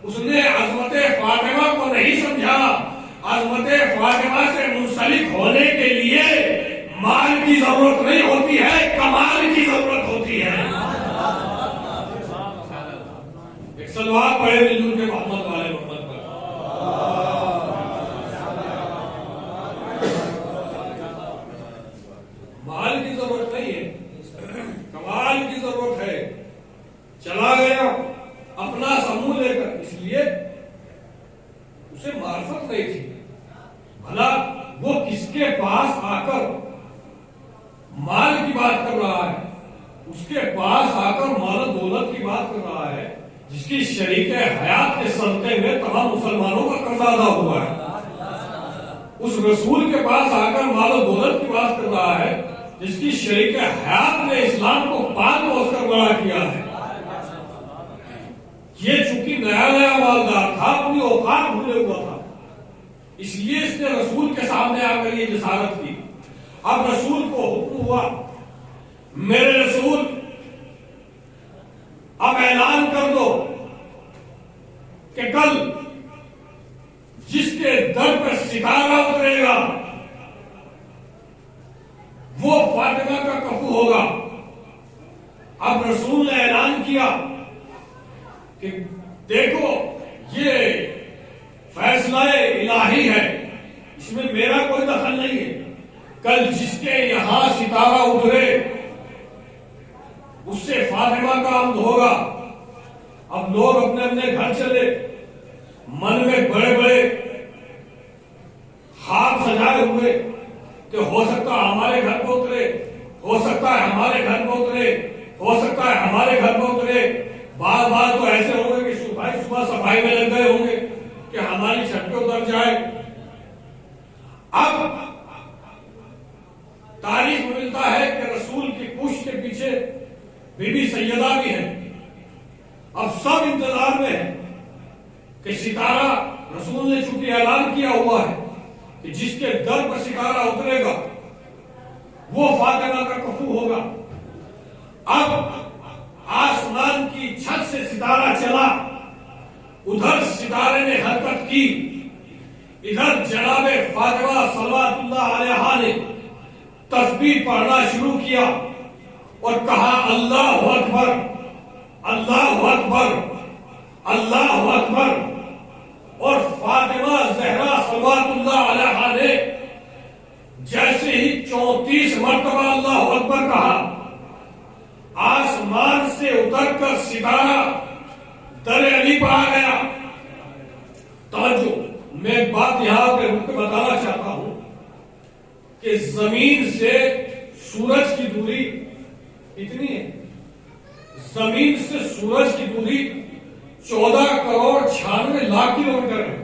A: اس نے عظمت فاطمہ کو نہیں سمجھا. عظمت فاطمہ سے منسلک ہونے کے لیے مال کی ضرورت نہیں ہوتی ہے، کمال کی ضرورت ہوتی ہے. ایک سلوات پڑھے مل جل کے محمد والے محمد پر. مال کی ضرورت نہیں ہے، کمال کی ضرورت ہے. چلا گیا اپنا سموہ لے کر، اس لیے اسے معرفت نہیں تھی. بھلا وہ کس کے پاس آ کر مال کی بات کر رہا ہے؟ اس کے پاس آ کر مال و دولت کی بات کر رہا ہے جس کی شریک حیات کے صدقے میں تمام مسلمانوں کا قرض ادا ہوا ہے.
B: اس رسول کے پاس آ کر مال و دولت کی بات کر رہا ہے جس کی شریک حیات نے اسلام کو پاک پہنچ کر بڑا کیا ہے. یہ چونکہ نیا نیا مالدار تھا، اپنی اوقات بھولے ہوا تھا، اس لیے اس نے رسول کے سامنے آ کر یہ جسارت کی. اب رسول کو حکم ہوا، میرے رسول اب اعلان کر دو کہ کل جس کے در پر ستارہ اترے گا وہ فاطمہ کا کفو ہوگا. اب رسول نے اعلان کیا کہ دیکھو یہ فیصلہ الہی ہے، اس میں میرا کوئی دخل نہیں ہے. کل جس کے یہاں ستارہ اترے اس سے فاطمہ کا عمد ہوگا. اب لوگ اپنے اپنے گھر چلے، من میں بڑے بڑے خواب سجائے ہوئے کہ ہو سکتا ہے ہمارے گھر پہ اترے، ہو سکتا ہے ہمارے گھر پہ اترے، ہو سکتا ہے ہمارے گھر پہ اترے. بار بار تو ایسے ہوں گے کہ صبح صفائی میں لگ گئے ہوں گے کہ ہماری چھت پہ اتر جائے. اب تاریخ میں ملتا ہے کہ رسول کی پشت کے پیچھے بی بی سیدہ بھی ہے. اب سب انتظار میں ہے کہ ستارہ، رسول نے چونکہ اعلان کیا ہوا ہے کہ جس کے در پر ستارہ اترے گا وہ فاطمہ کا کفو ہوگا. اب آسمان کی چھت سے ستارہ چلا، ادھر ستارے نے حرکت کی، ادھر جناب فاطمہ صلوات اللہ علیہا نے تسبیح پڑھنا شروع کیا اور کہا اللہ اکبر، اللہ اکبر، اللہ اکبر. اور فاطمہ زہرا صلوات اللہ علیہا نے جیسے ہی 34 مرتبہ اللہ اکبر کہا، آسمان سے اتر کر ستارہ در علی پر آ گیا. توجہ، میں ایک بات یہاں پہ رک کے بتانا چاہتا ہوں کہ زمین سے سورج کی دوری اتنی ہے، زمین سے سورج کی دوری 14 کروڑ 96 لاکھ کلومیٹر ہے.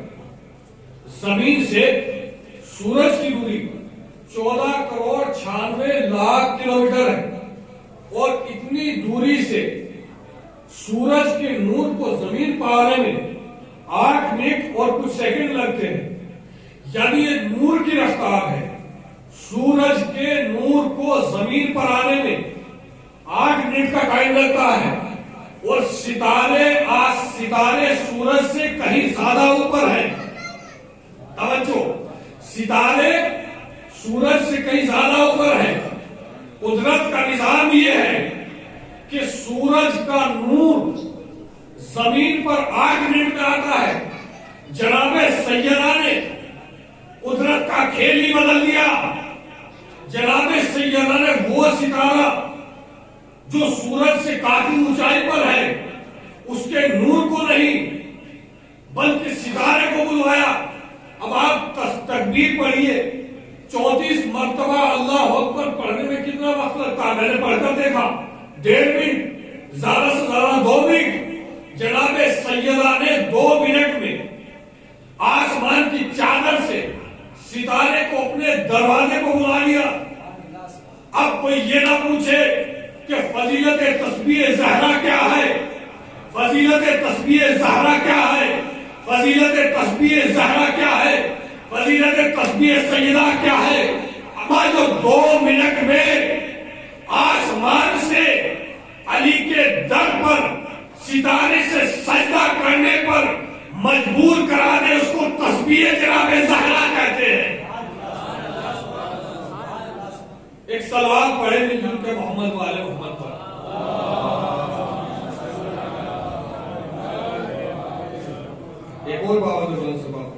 B: زمین سے سورج کی دوری 14 کروڑ 96 لاکھ کلومیٹر ہے. اور اتنی دوری سے سورج کے نور کو زمین پر آنے میں 8 منٹ اور کچھ سیکنڈ لگتے ہیں. یعنی یہ نور کی رفتار ہے. سورج کے نور کو زمین پر آنے میں 8 منٹ کا ٹائم لگتا ہے. اور ستارے سورج سے کہیں زیادہ اوپر ہیں. توجہ، ستارے سورج سے کہیں زیادہ اوپر ہیں. قدرت کا نظام یہ ہے کہ سورج کا نور زمین پر 8 منٹ میں آتا ہے. جناب سیدہ نے قدرت کا کھیل ہی بدل دیا. جناب سیدہ نے وہ ستارہ جو سورج سے کافی اونچائی پر ہے اس کے نور کو نہیں بلکہ ستارے کو بلوایا. اب آپ تکبیر پڑھیے، 34 مرتبہ اللہ اکبر پڑھنے میں کتنا وقت لگتا ہے؟ میں نے پڑھ کر دیکھا 1.5 منٹ، زیادہ سے زیادہ 2 منٹ. جناب سیدہ نے 2 منٹ میں آسمان کی چادر سے ستارے کو اپنے دروازے کو بلا لیا. اب کوئی یہ نہ پوچھے کہ فضیلت تسبیح زہرا کیا ہے، فضیلت تسبیح زہرا کیا ہے، فضیلت تسبیح زہرا کیا ہے، فضیلت تسبیح سیدہ کیا ہے. اما جو 2 منٹ میں آسمان سے علی کے در پر ستارے سے سجدہ کرنے پر مجبور کرا دے، اس کو تسبیح جناب زہرا کہتے ہیں. ایک صلوات پڑھے مل جل کے محمد والے محمد پر. ایک اور بابا جو بلند سے بات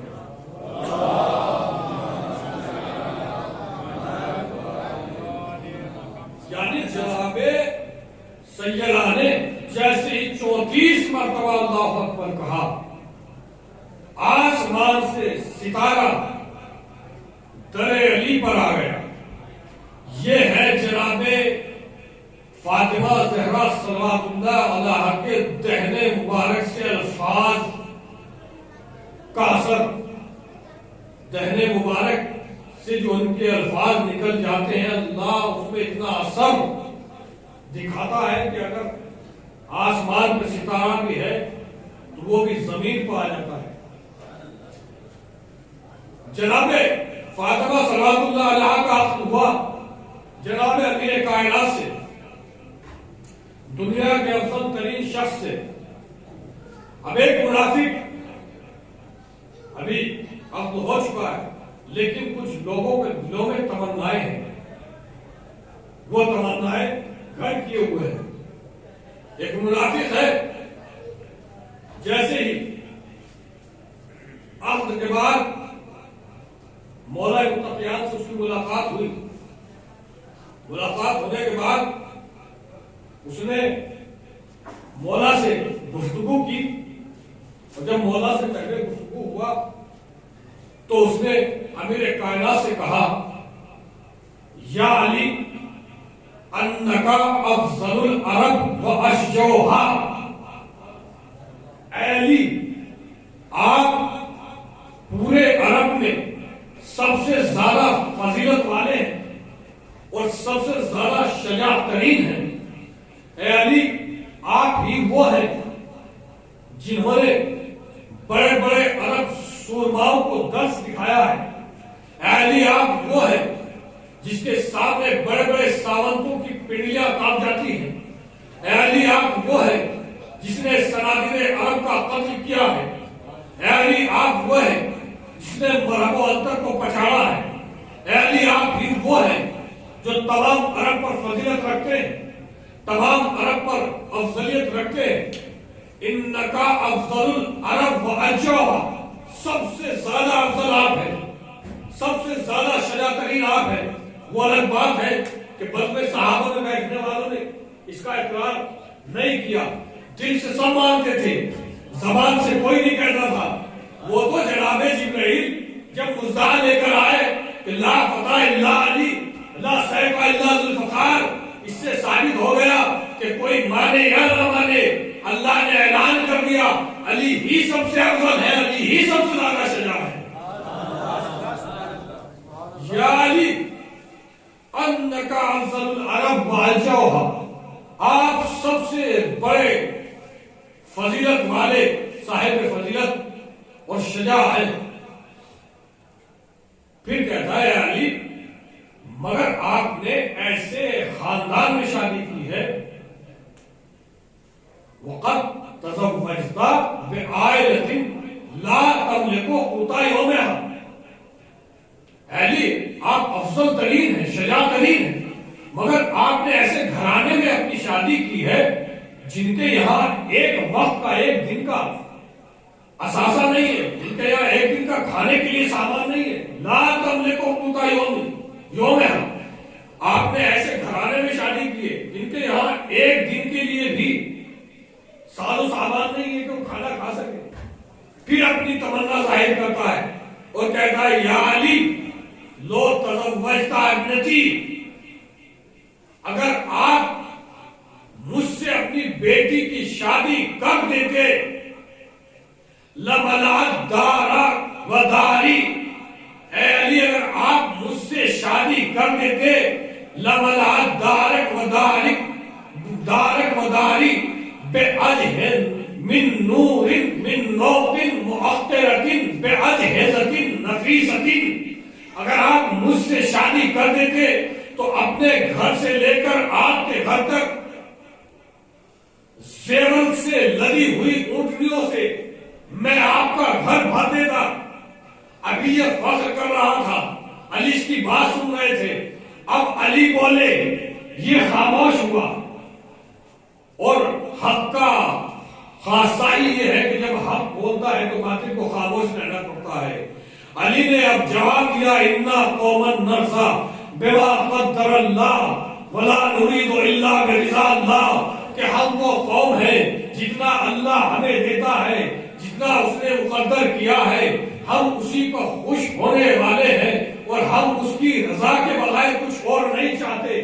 B: یعنی جناب سیدہ نے جیسے ہی 34 مرتبہ اللہ اکبر کہا، آسمان سے ستارہ در علی پر آ گیا. یہ ہے جناب فاطمہ زہرا صلوات اللہ علیہا کے دہنے مبارک سے الفاظ کا اثر. دہنے مبارک سے جو ان کے الفاظ نکل جاتے ہیں، اللہ اس میں اتنا اثر دکھاتا ہے کہ اگر آسمان پہ ستارہ بھی ہے تو وہ بھی زمین پہ آ جاتا ہے۔ جناب فاطمہ صلوات اللہ علیہ کا عقد ہوا جناب امیر کائنات سے، دنیا کے افضل ترین شخص سے۔ اب ایک منافق ابھی عقد ہو چکا ہے، لیکن کچھ لوگوں کے دلوں میں تمنائیں ہیں، وہ تمنائیں گھر کیے ہوئے ہیں۔ ایک منافق ہے، جیسے ہی عقد کے بعد مولا متقیان سے اس کی ملاقات ہوئی، ملاقات ہونے کے بعد اس نے مولا سے گفتگو کی، اور جب مولا سے پہلے گفتگو ہوا تو اس نے امیر کائنات سے کہا، یا علی انکا افضل العرب و اشجوہا، اے علی آپ پورے عرب میں سب سے زیادہ فضیلت والے ہیں اور سب سے زیادہ شجاع ترین ہیں۔ اے علی آپ ہی وہ ہیں جنہوں نے بڑے بڑے عرب سورماؤں کو درس دکھایا ہے۔ اے علی آپ وہ ہیں جس کے سامنے بڑے بڑے ساونتوں کی پنڈلیاں کانپ جاتی ہیں۔ اے علی آپ وہ ہیں جس نے صنادید عرب کا قتل کیا ہے۔ اے علی آپ وہ ہیں جس نے مرہب و عنتر کو پچھاڑا ہے۔ اے علی آپ ہی وہ ہیں جو تمام عرب پر فضیلت رکھتے ہیں، تمام عرب پر افضلیت رکھتے ہیں۔ انکا افضل العرب و اشجوہا، سب سے زیادہ افضل آپ ہیں، سب سے زیادہ شجاع ترین آپ ہیں۔ وہ الگ بات ہے کہ بزم صحابہ میں بیٹھنے والوں نے اس کا اقرار نہیں کیا، دل سے سب مانتے تھے، زبان سے کوئی نہیں کہتا تھا۔ وہ تو جناب جبرائیل جب مزدہ لے کر آئے کہ لا فتح الا علی لا سیف الا ذو الفقار، اس سے ثابت ہو گیا کہ کوئی مانے یا نہ مانے اللہ نے اعلان کر دیا علی ہی سب سے افضل ہے، علی ہی سب سے زیادہ شجاع ہے۔ یا علی انکا افضل العرب و اشجوہا، آپ سب سے بڑے فضیلت والے، صاحب فضیلت اور شجاع ہے۔ پھر کہتا ہے علی مگر آپ نے ایسے خاندان میں شادی کی ہے، وقد تزوجت بعائلۃ لا تملک قوت یومہا، علی آپ افضل ترین ہیں، شجاع ترین ہیں، مگر آپ نے ایسے گھرانے میں اپنی شادی کی ہے جن کے یہاں ایک وقت کا، ایک دن کا اثاثہ نہیں ہے، جن کے یہاں ایک دن کا کھانے کے لیے سامان نہیں ہے۔ لا تملک قوت یومہا، آپ نے ایسے گھرانے میں شادی کی ہے جن کے یہاں ایک دن کے لیے بھی ساز و سامان نہیں ہے کہ وہ کھانا کھا سکے۔ پھر اپنی تمنا ظاہر کرتا ہے اور کہتا ہے یا علی لو تزوجت ابنتی، اگر آپ مجھ سے اپنی بیٹی کی شادی کر دیتے لملأت دارا و داری، اے علی اگر آپ مجھ سے شادی کر دیتے لملأت دارک و دارک، دارک و داری بأجہز من نور من نوق مؤطرۃ بأجہزۃ نفیسۃ، اگر آپ مجھ سے شادی کر دیتے تو اپنے گھر سے لے کر آپ کے گھر تک زیور سے لدی ہوئی اونٹنیوں سے میں آپ کا گھر بھر دیتا۔ ابھی یہ فخر کر رہا تھا، علی اس کی بات سن رہے تھے، اب علی بولے یہ خاموش ہوا۔ اور حق کا خاصہ ہی یہ ہے کہ جب حق بولتا ہے تو باطل کو خاموش رہنا پڑتا ہے۔ علی نے اب جواب دیا انا قوما نرضى بما قدر اللہ ولا نريد الا برضا اللہ، کہ ہم وہ قوم ہیں جتنا اللہ ہمیں دیتا ہے، جتنا اس نے مقدر کیا ہے، ہم اسی پر خوش ہونے والے ہیں اور ہم اس کی رضا کے بغیر کچھ اور نہیں چاہتے،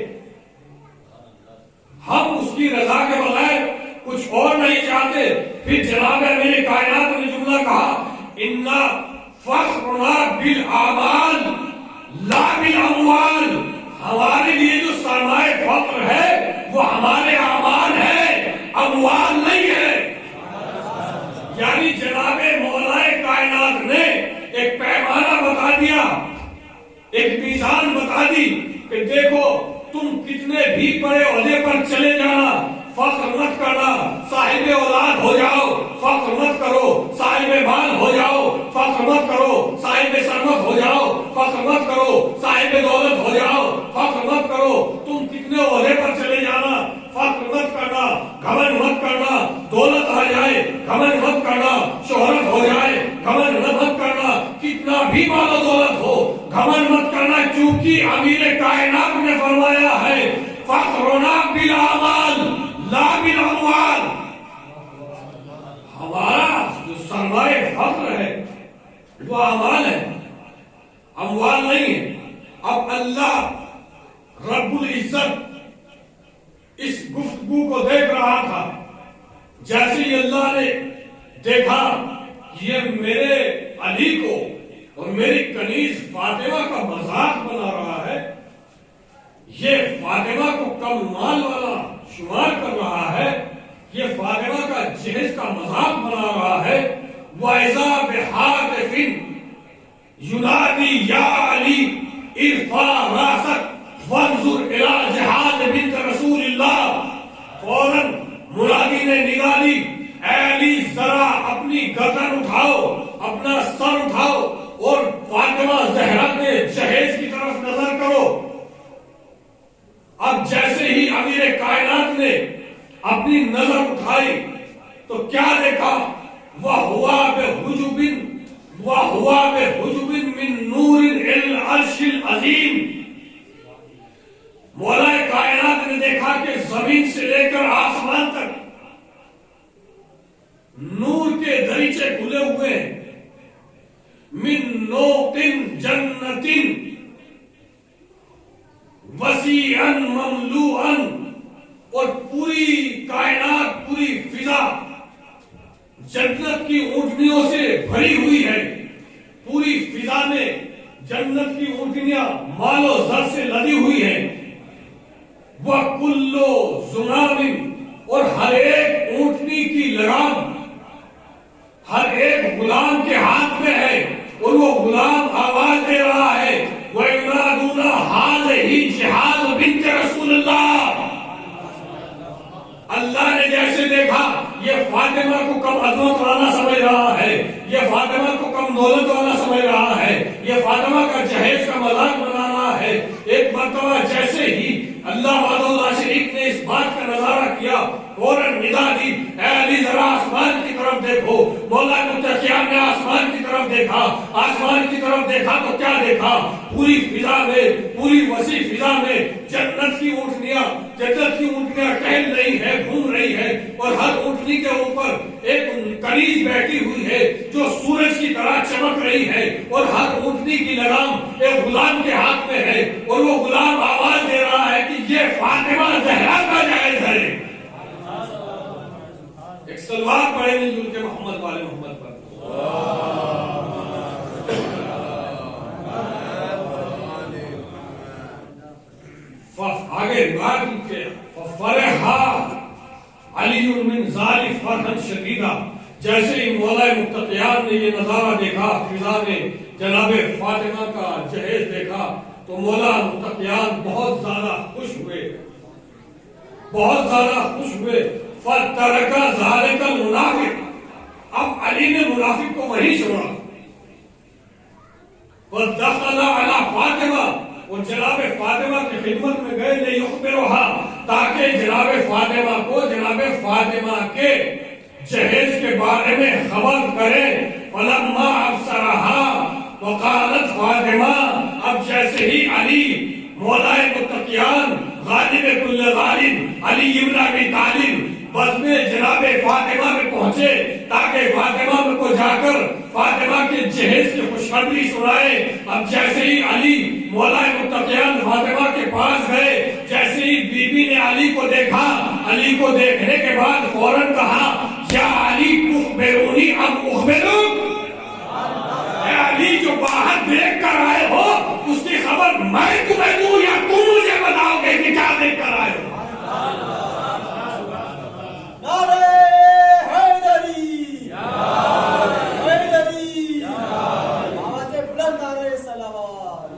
B: ہم اس کی رضا کے بغیر کچھ اور نہیں چاہتے۔ پھر جناب میرے کائنات نے جملہ کہا انا فخرنا بالاعمال لا بالاموال، ہمارے لیے جو سرمایہ فخر ہے وہ ہمارے اعمال ہے، اموال نہیں ہے۔ یعنی جناب مولا کائنات نے ایک پیمانہ بتا دیا، ایک میزان بتا دی کہ دیکھو تم کتنے بھی بڑے عہدے پر چلے جانا، فخر مت کرنا، صاحب اولاد ہو جاؤ فخر مت کرو، صاحب مال ہو جاؤ فخر مت کرو، صاحب ثروت ہو جاؤ فخر مت کرو، صاحب دولت ہو جاؤ فخر مت کرو، تم کتنے عہدے پر چلے جانا فخر مت کرنا، گھمنڈ مت کرنا، دولت آ جائے گھمنڈ مت کرنا، شہرت ہو جائے گھمنڈ مت کرنا، کتنا بھی مال و دولت ہو گھمنڈ مت کرنا، کیونکہ امیر کائنات نے فرمایا ہے فخرنا بالاعمال لا بالاموال، ہمارا جو سرمایہ فخر ہے وہ اعمال ہے، اموال نہیں ہے۔ اب اللہ رب العزت اس گفتگو کو دیکھ رہا تھا، جیسے ہی اللہ نے دیکھا یہ میرے علی کو اور میری کنیز فاطمہ کا مذاق بنا رہا ہے، یہ فاطمہ کو کم مال والا شمار کر رہا ہے، یہ فاطمہ کا جہیز کا مذاق بنا رہا ہے، وَإِذَا بِحَاتِفٍ يُنَادِي يَا عَلِي ارْفَعْ رَأْسَكَ وَانظُرْ إِلَىٰ جِحَادِ بِنْتِ رسول اللہ، فوراً منادی نے ندا دی، اے علی ذرا اپنی گردن اٹھاؤ، اپنا سر اٹھاؤ اور فاطمہ زہرا کے جہیز کی طرف نظر کرو۔ اب جیسے ہی امیر کائنات نے اپنی نظر اٹھائی تو کیا دیکھا؟ وَهُوَ بِحُجُبٍ مِّن نُورٍ الْعَرْشِ الْعَظِيمِ، مولا کائنات نے دیکھا کہ زمین سے لے کر آسمان تک نور کے دریچے کھلے ہوئے ہیں، من نوقٍ جنتٍ وسیعاً مملوءاً، اور پوری کائنات پوری فضا جنت کی اونٹنیوں سے بھری ہوئی ہے، پوری فضا میں جنت کی اونٹنیاں مال و زر سے لدی ہوئی ہیں، وَكُلُّ زُمَامٍ، اور ہر ایک اونٹنی کی لگام ہر ایک غلام کے ہاتھ میں ہے، اور وہ غلام آواز دے رہا ہے وَيُنَادُونَ هَٰذِهِ جِحَادُ بِنْتِ رسول اللہ۔ اللہ نے جیسے دیکھا یہ فاطمہ کو کم عظمت والا سمجھ رہا ہے، یہ فاطمہ کو کم دولت والا سمجھ رہا ہے، یہ فاطمہ کا جہیز کا مذاق بنا رہا ہے، ایک مرتبہ جیسے ہی اللہ وحدہ لا شریک نے اس بات کا نظارہ کیا، فوراً ندا دی، اے علی ذرا آسمان کی طرف دیکھو۔ مولا متقیان نے آسمان کی طرف دیکھا، آسمان کی طرف دیکھا تو کیا دیکھا؟ پوری فضا میں، پوری وسیع فضا میں جنت کی اونٹنیاں ٹہل رہی ہے، گھوم رہی ہے، اور ہر اونٹنی کے اوپر ایک کنیز بیٹھی ہوئی ہے جو سورج کی طرح چمک رہی ہے، اور ہر اونٹنی کی لگام ایک غلام کے ہاتھ میں ہے، اور وہ غلام آواز دے رہا ہے کہ یہ فاطمہ زہرا کا جائز ہے۔ ایک سلوات پڑھے مل جل کے محمد والے محمد پر۔ آگے روایت لکھے فَفَرِحَ عَلِيٌّ مِّن ذَلِكَ فَرْحًا شَدِيدًا، جیسے ہی مولا متقیان نے یہ نظارہ دیکھا، فضا میں جناب فاطمہ کا جہیز دیکھا، تو مولا متقیان بہت زیادہ خوش ہوئے، بہت زیادہ خوش ہوئے۔ فَتَرَكَ ذَلِكَ الْمُنَافِقُ، اب علی نے منافق کو وہیں چھوڑا، وَدَخَلَ عَلَى فَاطِمَةَ، وہ جناب فاطمہ کی خدمت میں گئے لِيُخْبِرُهَا، تاکہ جناب فاطمہ کو جناب فاطمہ کے جہیز کے بارے میں خبر کریں۔ فَلَمَّا أَبْصَرَهَا وَقَالَتْ فاطمہ، اب جیسے ہی علی مولا متقیان غالب کل غالب علی ابن ابی طالب بزم جناب فاطمہ میں پہنچے تاکہ فاطمہ کو جا کر فاطمہ کے جہیز کی خوشخبری سنائے۔ اب جیسے ہی علی مولا متقیان فاطمہ کے پاس گئے، جیسے ہی بی بی نے علی کو دیکھا، علی کو دیکھنے کے بعد فوراً کہا یا علی تخبرونی ام اخبرک، اے علی دیکھ کر آئے ہو اس کی خبر میں تمہیں دوں یا تم مجھے بتاؤ گے کہ کیا دیکھ کر آئے ہو؟
C: نعرہ حیدری، حیدری، آواز بلند نعرہ صلوات۔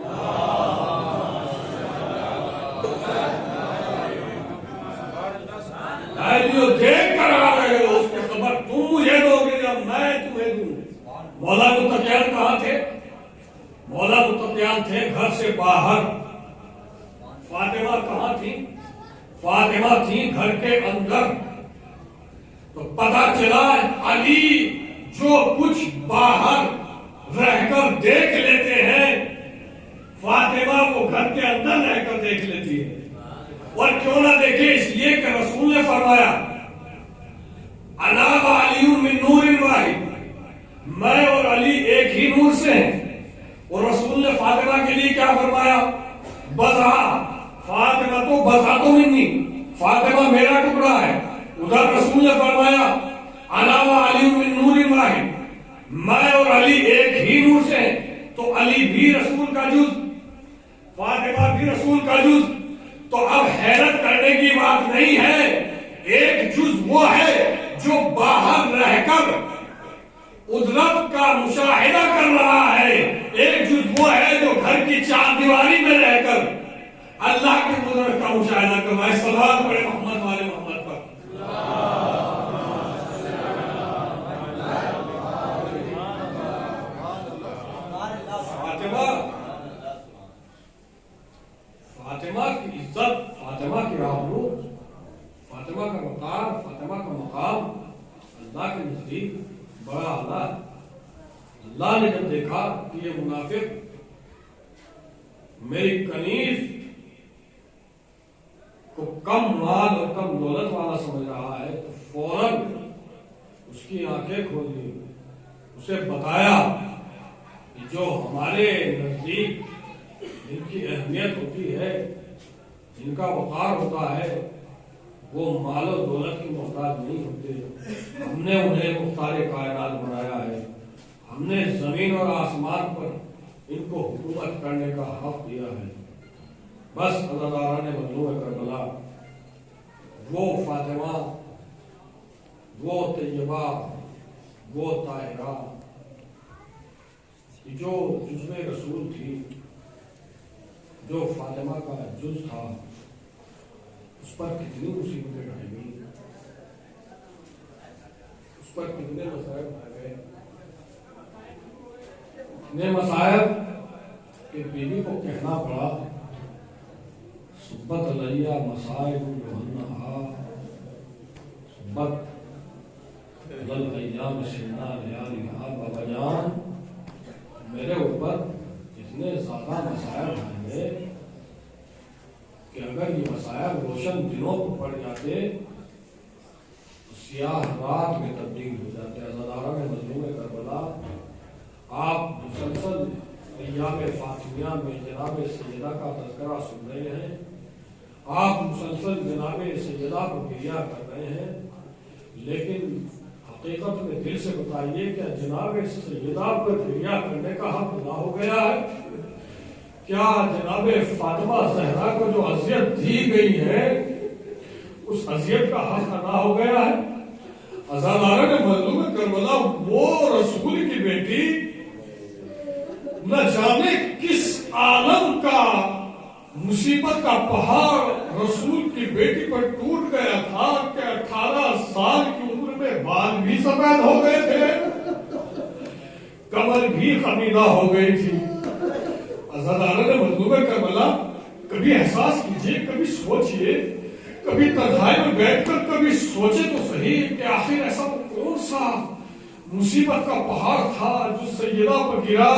B: جو دیکھ کر آ رہے ہو اس کی خبر تم مجھے دو گے یا میں تمہیں دوں؟ مولا متقیان کہاں تھے؟ مولا متقیان تھے گھر سے باہر۔ فاطمہ کہاں تھی؟ فاطمہ تھی گھر کے اندر۔ تو پتا چلا علی جو کچھ باہر رہ کر دیکھ لیتے ہیں فاطمہ وہ گھر کے اندر رہ کر دیکھ لیتی ہے۔ اور کیوں نہ دیکھے؟ اس لیے کہ رسول نے فرمایا انا و علی من نور واحد، میں اور علی ایک ہی نور سے ہیں۔ اور رسول نے فاطمہ کے لیے کیا فرمایا؟ بضع، فاطمہ تو بضع تو منی، فاطمہ میرا ٹکڑا ہے۔ ادھر رسول نے فرمایا انا و علی من نور واحد، میں اور علی ایک ہی نور سے ہیں۔ تو علی بھی رسول کا جز، فاطمہ بھی رسول کا جز۔ تو اب حیرت کرنے کی بات نہیں ہے، ایک جز وہ ہے جو باہر رہ کر قدرت کا مشاہدہ کر رہا ہے، ایک جز وہ ہے جو گھر کی چار دیواری میں رہ کر اللہ کی قدرت کا مشاہدہ کر رہا ہے۔ صلوات پڑھے محمد والے محمد پر۔ فاطمہ کی عزت، فاطمہ کی آبرو، فاطمہ کا وقار، فاطمہ کا مقام اللہ کے نزدیک بڑا اعلیٰ ہے۔ اللہ نے جب دیکھا کہ یہ منافق میری کنیز کو کم مال اور کم دولت والا سمجھ رہا ہے تو فوراً اس کی آنکھیں کھولی، اسے بتایا کہ جو ہمارے نزدیک جن کی اہمیت ہوتی ہے، جن کا وقار ہوتا ہے، وہ مال و دولت کی محتاج نہیں ہوتے۔ ہم نے انہیں مختار کائنات بنایا ہے، ہم نے زمین اور آسمان پر ان کو حکومت کرنے کا حق دیا ہے۔ بس عزاداران مظلوم کربلا، وہ فاطمہ، وہ طیبہ، وہ طاہرہ جو جزو رسول تھی، جو فاطمہ کا جز تھا، اس پر کتنی مصیبتیں ڈھائی گئی، اس پر کتنے مسائل ڈھائے گئے، اتنے مسائل کہ بیوی کو کہنا پڑا سبت علیہ مسائل جوہنہا سبت للایام شنا لیالہا، بابا جان میرے اوپر اتنے زیادہ مسائل آئیں گے کہ اگر یہ مسائل روشن دنوں کو پڑ جاتے تو سیاہ رات میں تبدیل ہو جاتے۔ عزاداران مظلوم کربلا، آپ مسلسل ایام فاطمیہ میں جناب سیدہ کا تذکرہ سن رہے ہیں، آپ مسلسل جناب سیدہ کو گریہ کر رہے ہیں، لیکن حقیقت میں دل سے بتائیے کہ جناب سیدہ پر گریہ کرنے کا حق ادا ہو گیا ہے؟ کیا جناب فاطمہ زہرا کو جو اذیت دی گئی ہے اس اذیت کا حق ادا ہو گیا ہے؟ عزاداران مظلوم کربلا، وہ رسول کی بیٹی نہ جانے کس عالم کا مصیبت کا پہاڑ رسول کی بیٹی پر ٹوٹ گیا تھا کہ 18 سال کی عمر میں بال بھی سفید ہو گئے تھے، کمر بھی خمیدہ ہو گئی تھی۔ عزاداران مظلوم کربلا، کبھی احساس کیجئے، کبھی سوچئے، کبھی تنہائی میں بیٹھ کر کبھی سوچے تو صحیح کہ آخر ایسا کون سا مصیبت کا پہاڑ تھا جو سیدہ پر گرا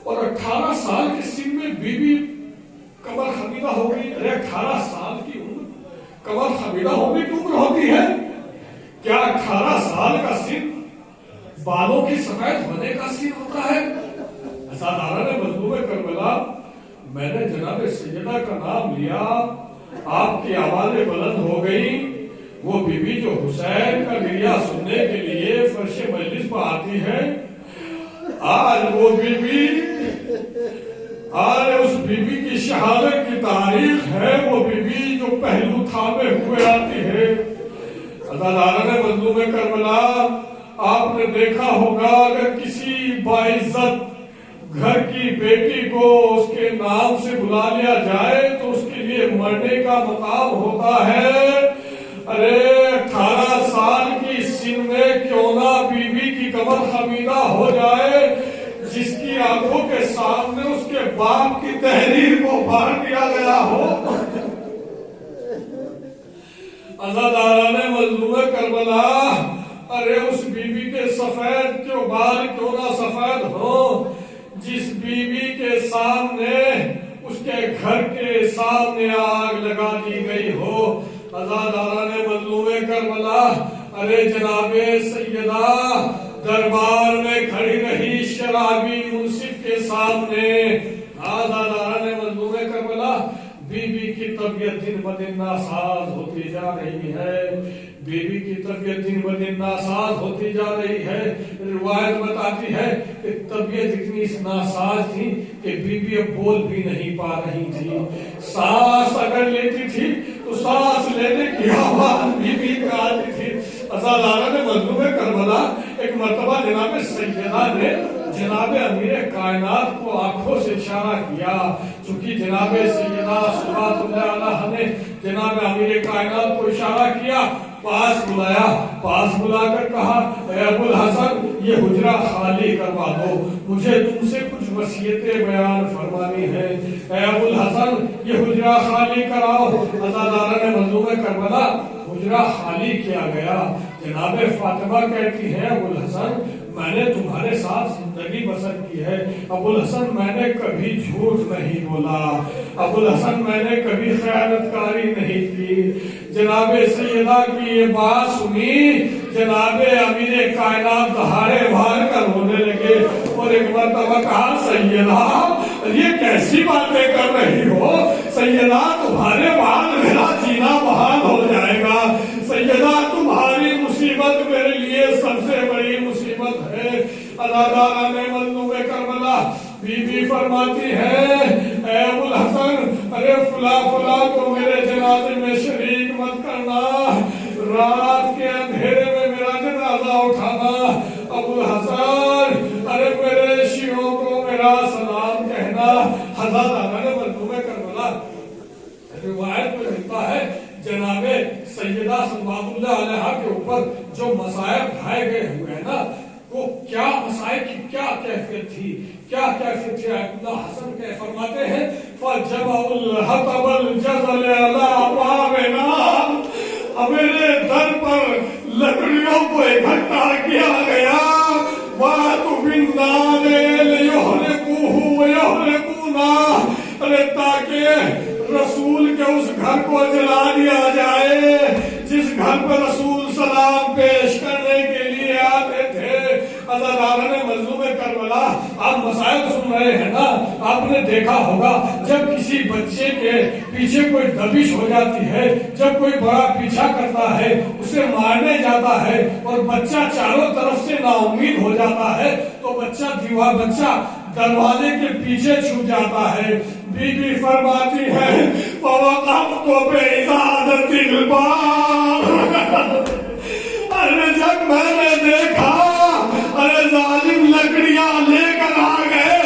B: اور 18 سال کے سن میں بی بی کمر خمیدہ ہو گئی۔ 18 سال کی عمر کمر خمیدہ ہونے کی عمر ہوتی ہے کیا؟ 18 سال کا سن بالوں کی سفید ہونے کا سن ہوتا ہے؟ عزاداران مظلوم کربلا، میں نے جناب سیدہ کا نام لیا، آپ کی آوازیں بلند ہو گئی، وہ بی بی جو حسین کا گریہ سننے کے لیے فرش مجلس پر آتی ہے، آج وہ بی بی تھامے ہوئے آتی ہے۔ عزاداران مظلوم کربلا، آپ نے دیکھا ہوگا اگر کسی باعزت گھر کی بیٹی کو اس کے نام سے بلا لیا جائے تو اس کے لیے مرنے کا مقام ہوتا ہے۔ ارے 18 سال کی سن میں کیوں نہ بیوی کی کمر خمیدہ ہو جائے، جس کی آنکھوں کے سامنے اس کے باپ کی تحریر کو پھاڑ دیا گیا ہو۔ عزاداران مظلوم کربلا، ارے اس بیوی کے سفید کے بال کیوں نہ سفید ہو جس بیوی کے سامنے اس کے گھر کے سامنے آگ لگا دی گئی ہو۔ عزاداران مظلوم کربلا، ارے جناب سیدہ دربار میں کھڑی رہی شرابی منصف کے سامنے۔ عزاداران مظلوم کربلا، بیوی کی طبیعت دن بدن ناساز ہوتی جا رہی ہے، بیوی کی طبیعت دن بدن ناساز ہوتی جا رہی ہے۔ روایت بتاتی ہے کہ طبیعت اتنی ناساز تھی کہ بیوی اب بول بھی نہیں پا رہی تھی، سانس اگر لیتی تھی تو سانس لینے کی آواز بیوی کا آتی تھی۔ عزاداران مظلوم کربلا، ایک مرتبہ جناب سیدہ نے جناب امیر کائنات کو آنکھوں سے اشارہ کیا، چونکہ جناب سیدہ صلوات اللہ علیہ نے جناب امیر کائنات کو اشارہ کیا، پاس بلایا، پاس بلا کر کہا اے ابو الحسن یہ حجرہ خالی کروا دو، مجھے تم سے کچھ وصیتیں بیان فرمانی ہے۔ اے ابو الحسن یہ حجرہ خالی کراؤ۔ عزاداران مظلوم کربلا، حجرہ خالی کیا گیا۔ جناب فاطمہ کہتی ہے ابو الحسن میں نے تمہارے ساتھ زندگی بسر کی ہے، ابو الحسن میں نے کبھی جھوٹ نہیں بولا، ابو الحسن میں نے کبھی خیانت کاری نہیں کی۔ جناب سیدہ کی یہ بات سنی، جناب امیر کائنات دہاڑے مار کر رونے لگے اور ایک مرتبہ کہا سیدہ یہ کیسی باتیں کر رہی ہو، سیدہ تمہارے بعد میرا جینا محال ہو جائے گا، سیدہ تمہاری مصیبت میرے لیے سب سے بڑی مصیبت ہے۔ عزاداران مظلوم کربلا، بی بی فرماتی ہے اے ابو الحسن ارے فلاں فلاں کو میرے جنازے میں شریک مت کرنا، رات کے اندھیرے میں میرا جنازہ اٹھانا۔ ابو الحسن ارے میرے شیعوں کو میرا سلام کہنا۔ عزاداران مظلوم کربلا، روایت میں ملتا ہے جناب سیدہ صلوات اللہ علیہ کے اوپر جو مصائب ڈھائے گئے ہوئے ہیں نا، وہ کیا مصائب کی کیا کیفیت تھی، کیا کیفیت تھی۔ اللہ حسن کے فرماتے ہیں فَجَمَعُ الْحَطَبَ الْجَزَلِ عَلَىٰ أَبْوَابِنَا، میرے در پر لکڑیوں کو اکٹھا کیا گیا، وَأَتُوا بِالنَّارِ لِيُحْرِقُوهُ وَيُحْرِقُونَا، تاکہ رسول کے اس گھر کو جلا دیا جائے جس گھر پر رسول سلام پیش کرنے کے لیے آتے تھے۔ عزاداران مظلوم کربلا، آپ مسائل سن رہے ہیں نا، آپ نے دیکھا ہوگا جب کسی بچے کے پیچھے کوئی دبش ہو جاتی ہے، جب کوئی بڑا پیچھا کرتا ہے اسے مارنے جاتا ہے اور بچہ چاروں طرف سے نا امید ہو جاتا ہے تو بچہ دروازے کے پیچھے چھپ جاتا ہے۔ بی بی فرماتی ہے فَوَقَفْتُ بِعِزَادَةِ الْبَابِ، ارے جب میں نے دیکھا ارے ظالم لکڑیاں لے کر آ گئے،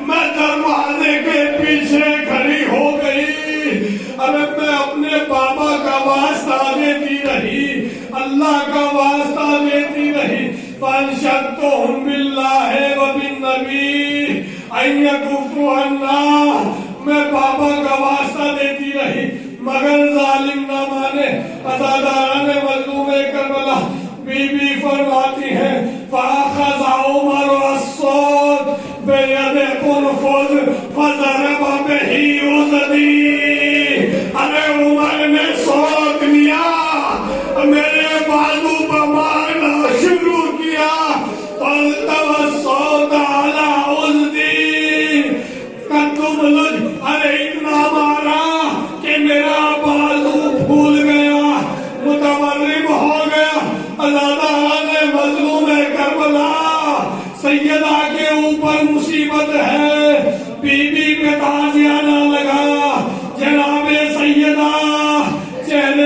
B: میں دروازے کے پیچھے کھڑی ہو گئی، ارے میں اپنے بابا کا واسطہ دیتی رہی، اللہ کا واسطہ دیتی رہی۔ فَانشَدْتُهُمْ بِاللَّهِ وَبِالنَّبِيِّ أَن يَكُفُّوا عَنَّا، میں بابا کا واسطہ دیتی رہی مگر ظالم نہ مانے۔ عزاداران مظلوم کربلا، بی بی فرماتی ہے فَأَخَذَ عُمَرُ الصَّوتَ بِيَدِ قُرْفُزٍ فَضَرَبَ بِهِ أُذُنِي، ارے عمر نے سوت لیا، میرے بازو پر مارنا شروع کیا، فَالْتَوَى الصَّوتَ عَلَى أُذُنِي، ارے اتنا مارا کہ میرا بازو پھول گیا، متورم ہو گیا۔ عزاداران مظلوم کربلا، سیدہ کے اوپر مصیبت ہے، بی بی پہ تازیانہ لگا، جناب سیدہ چہرے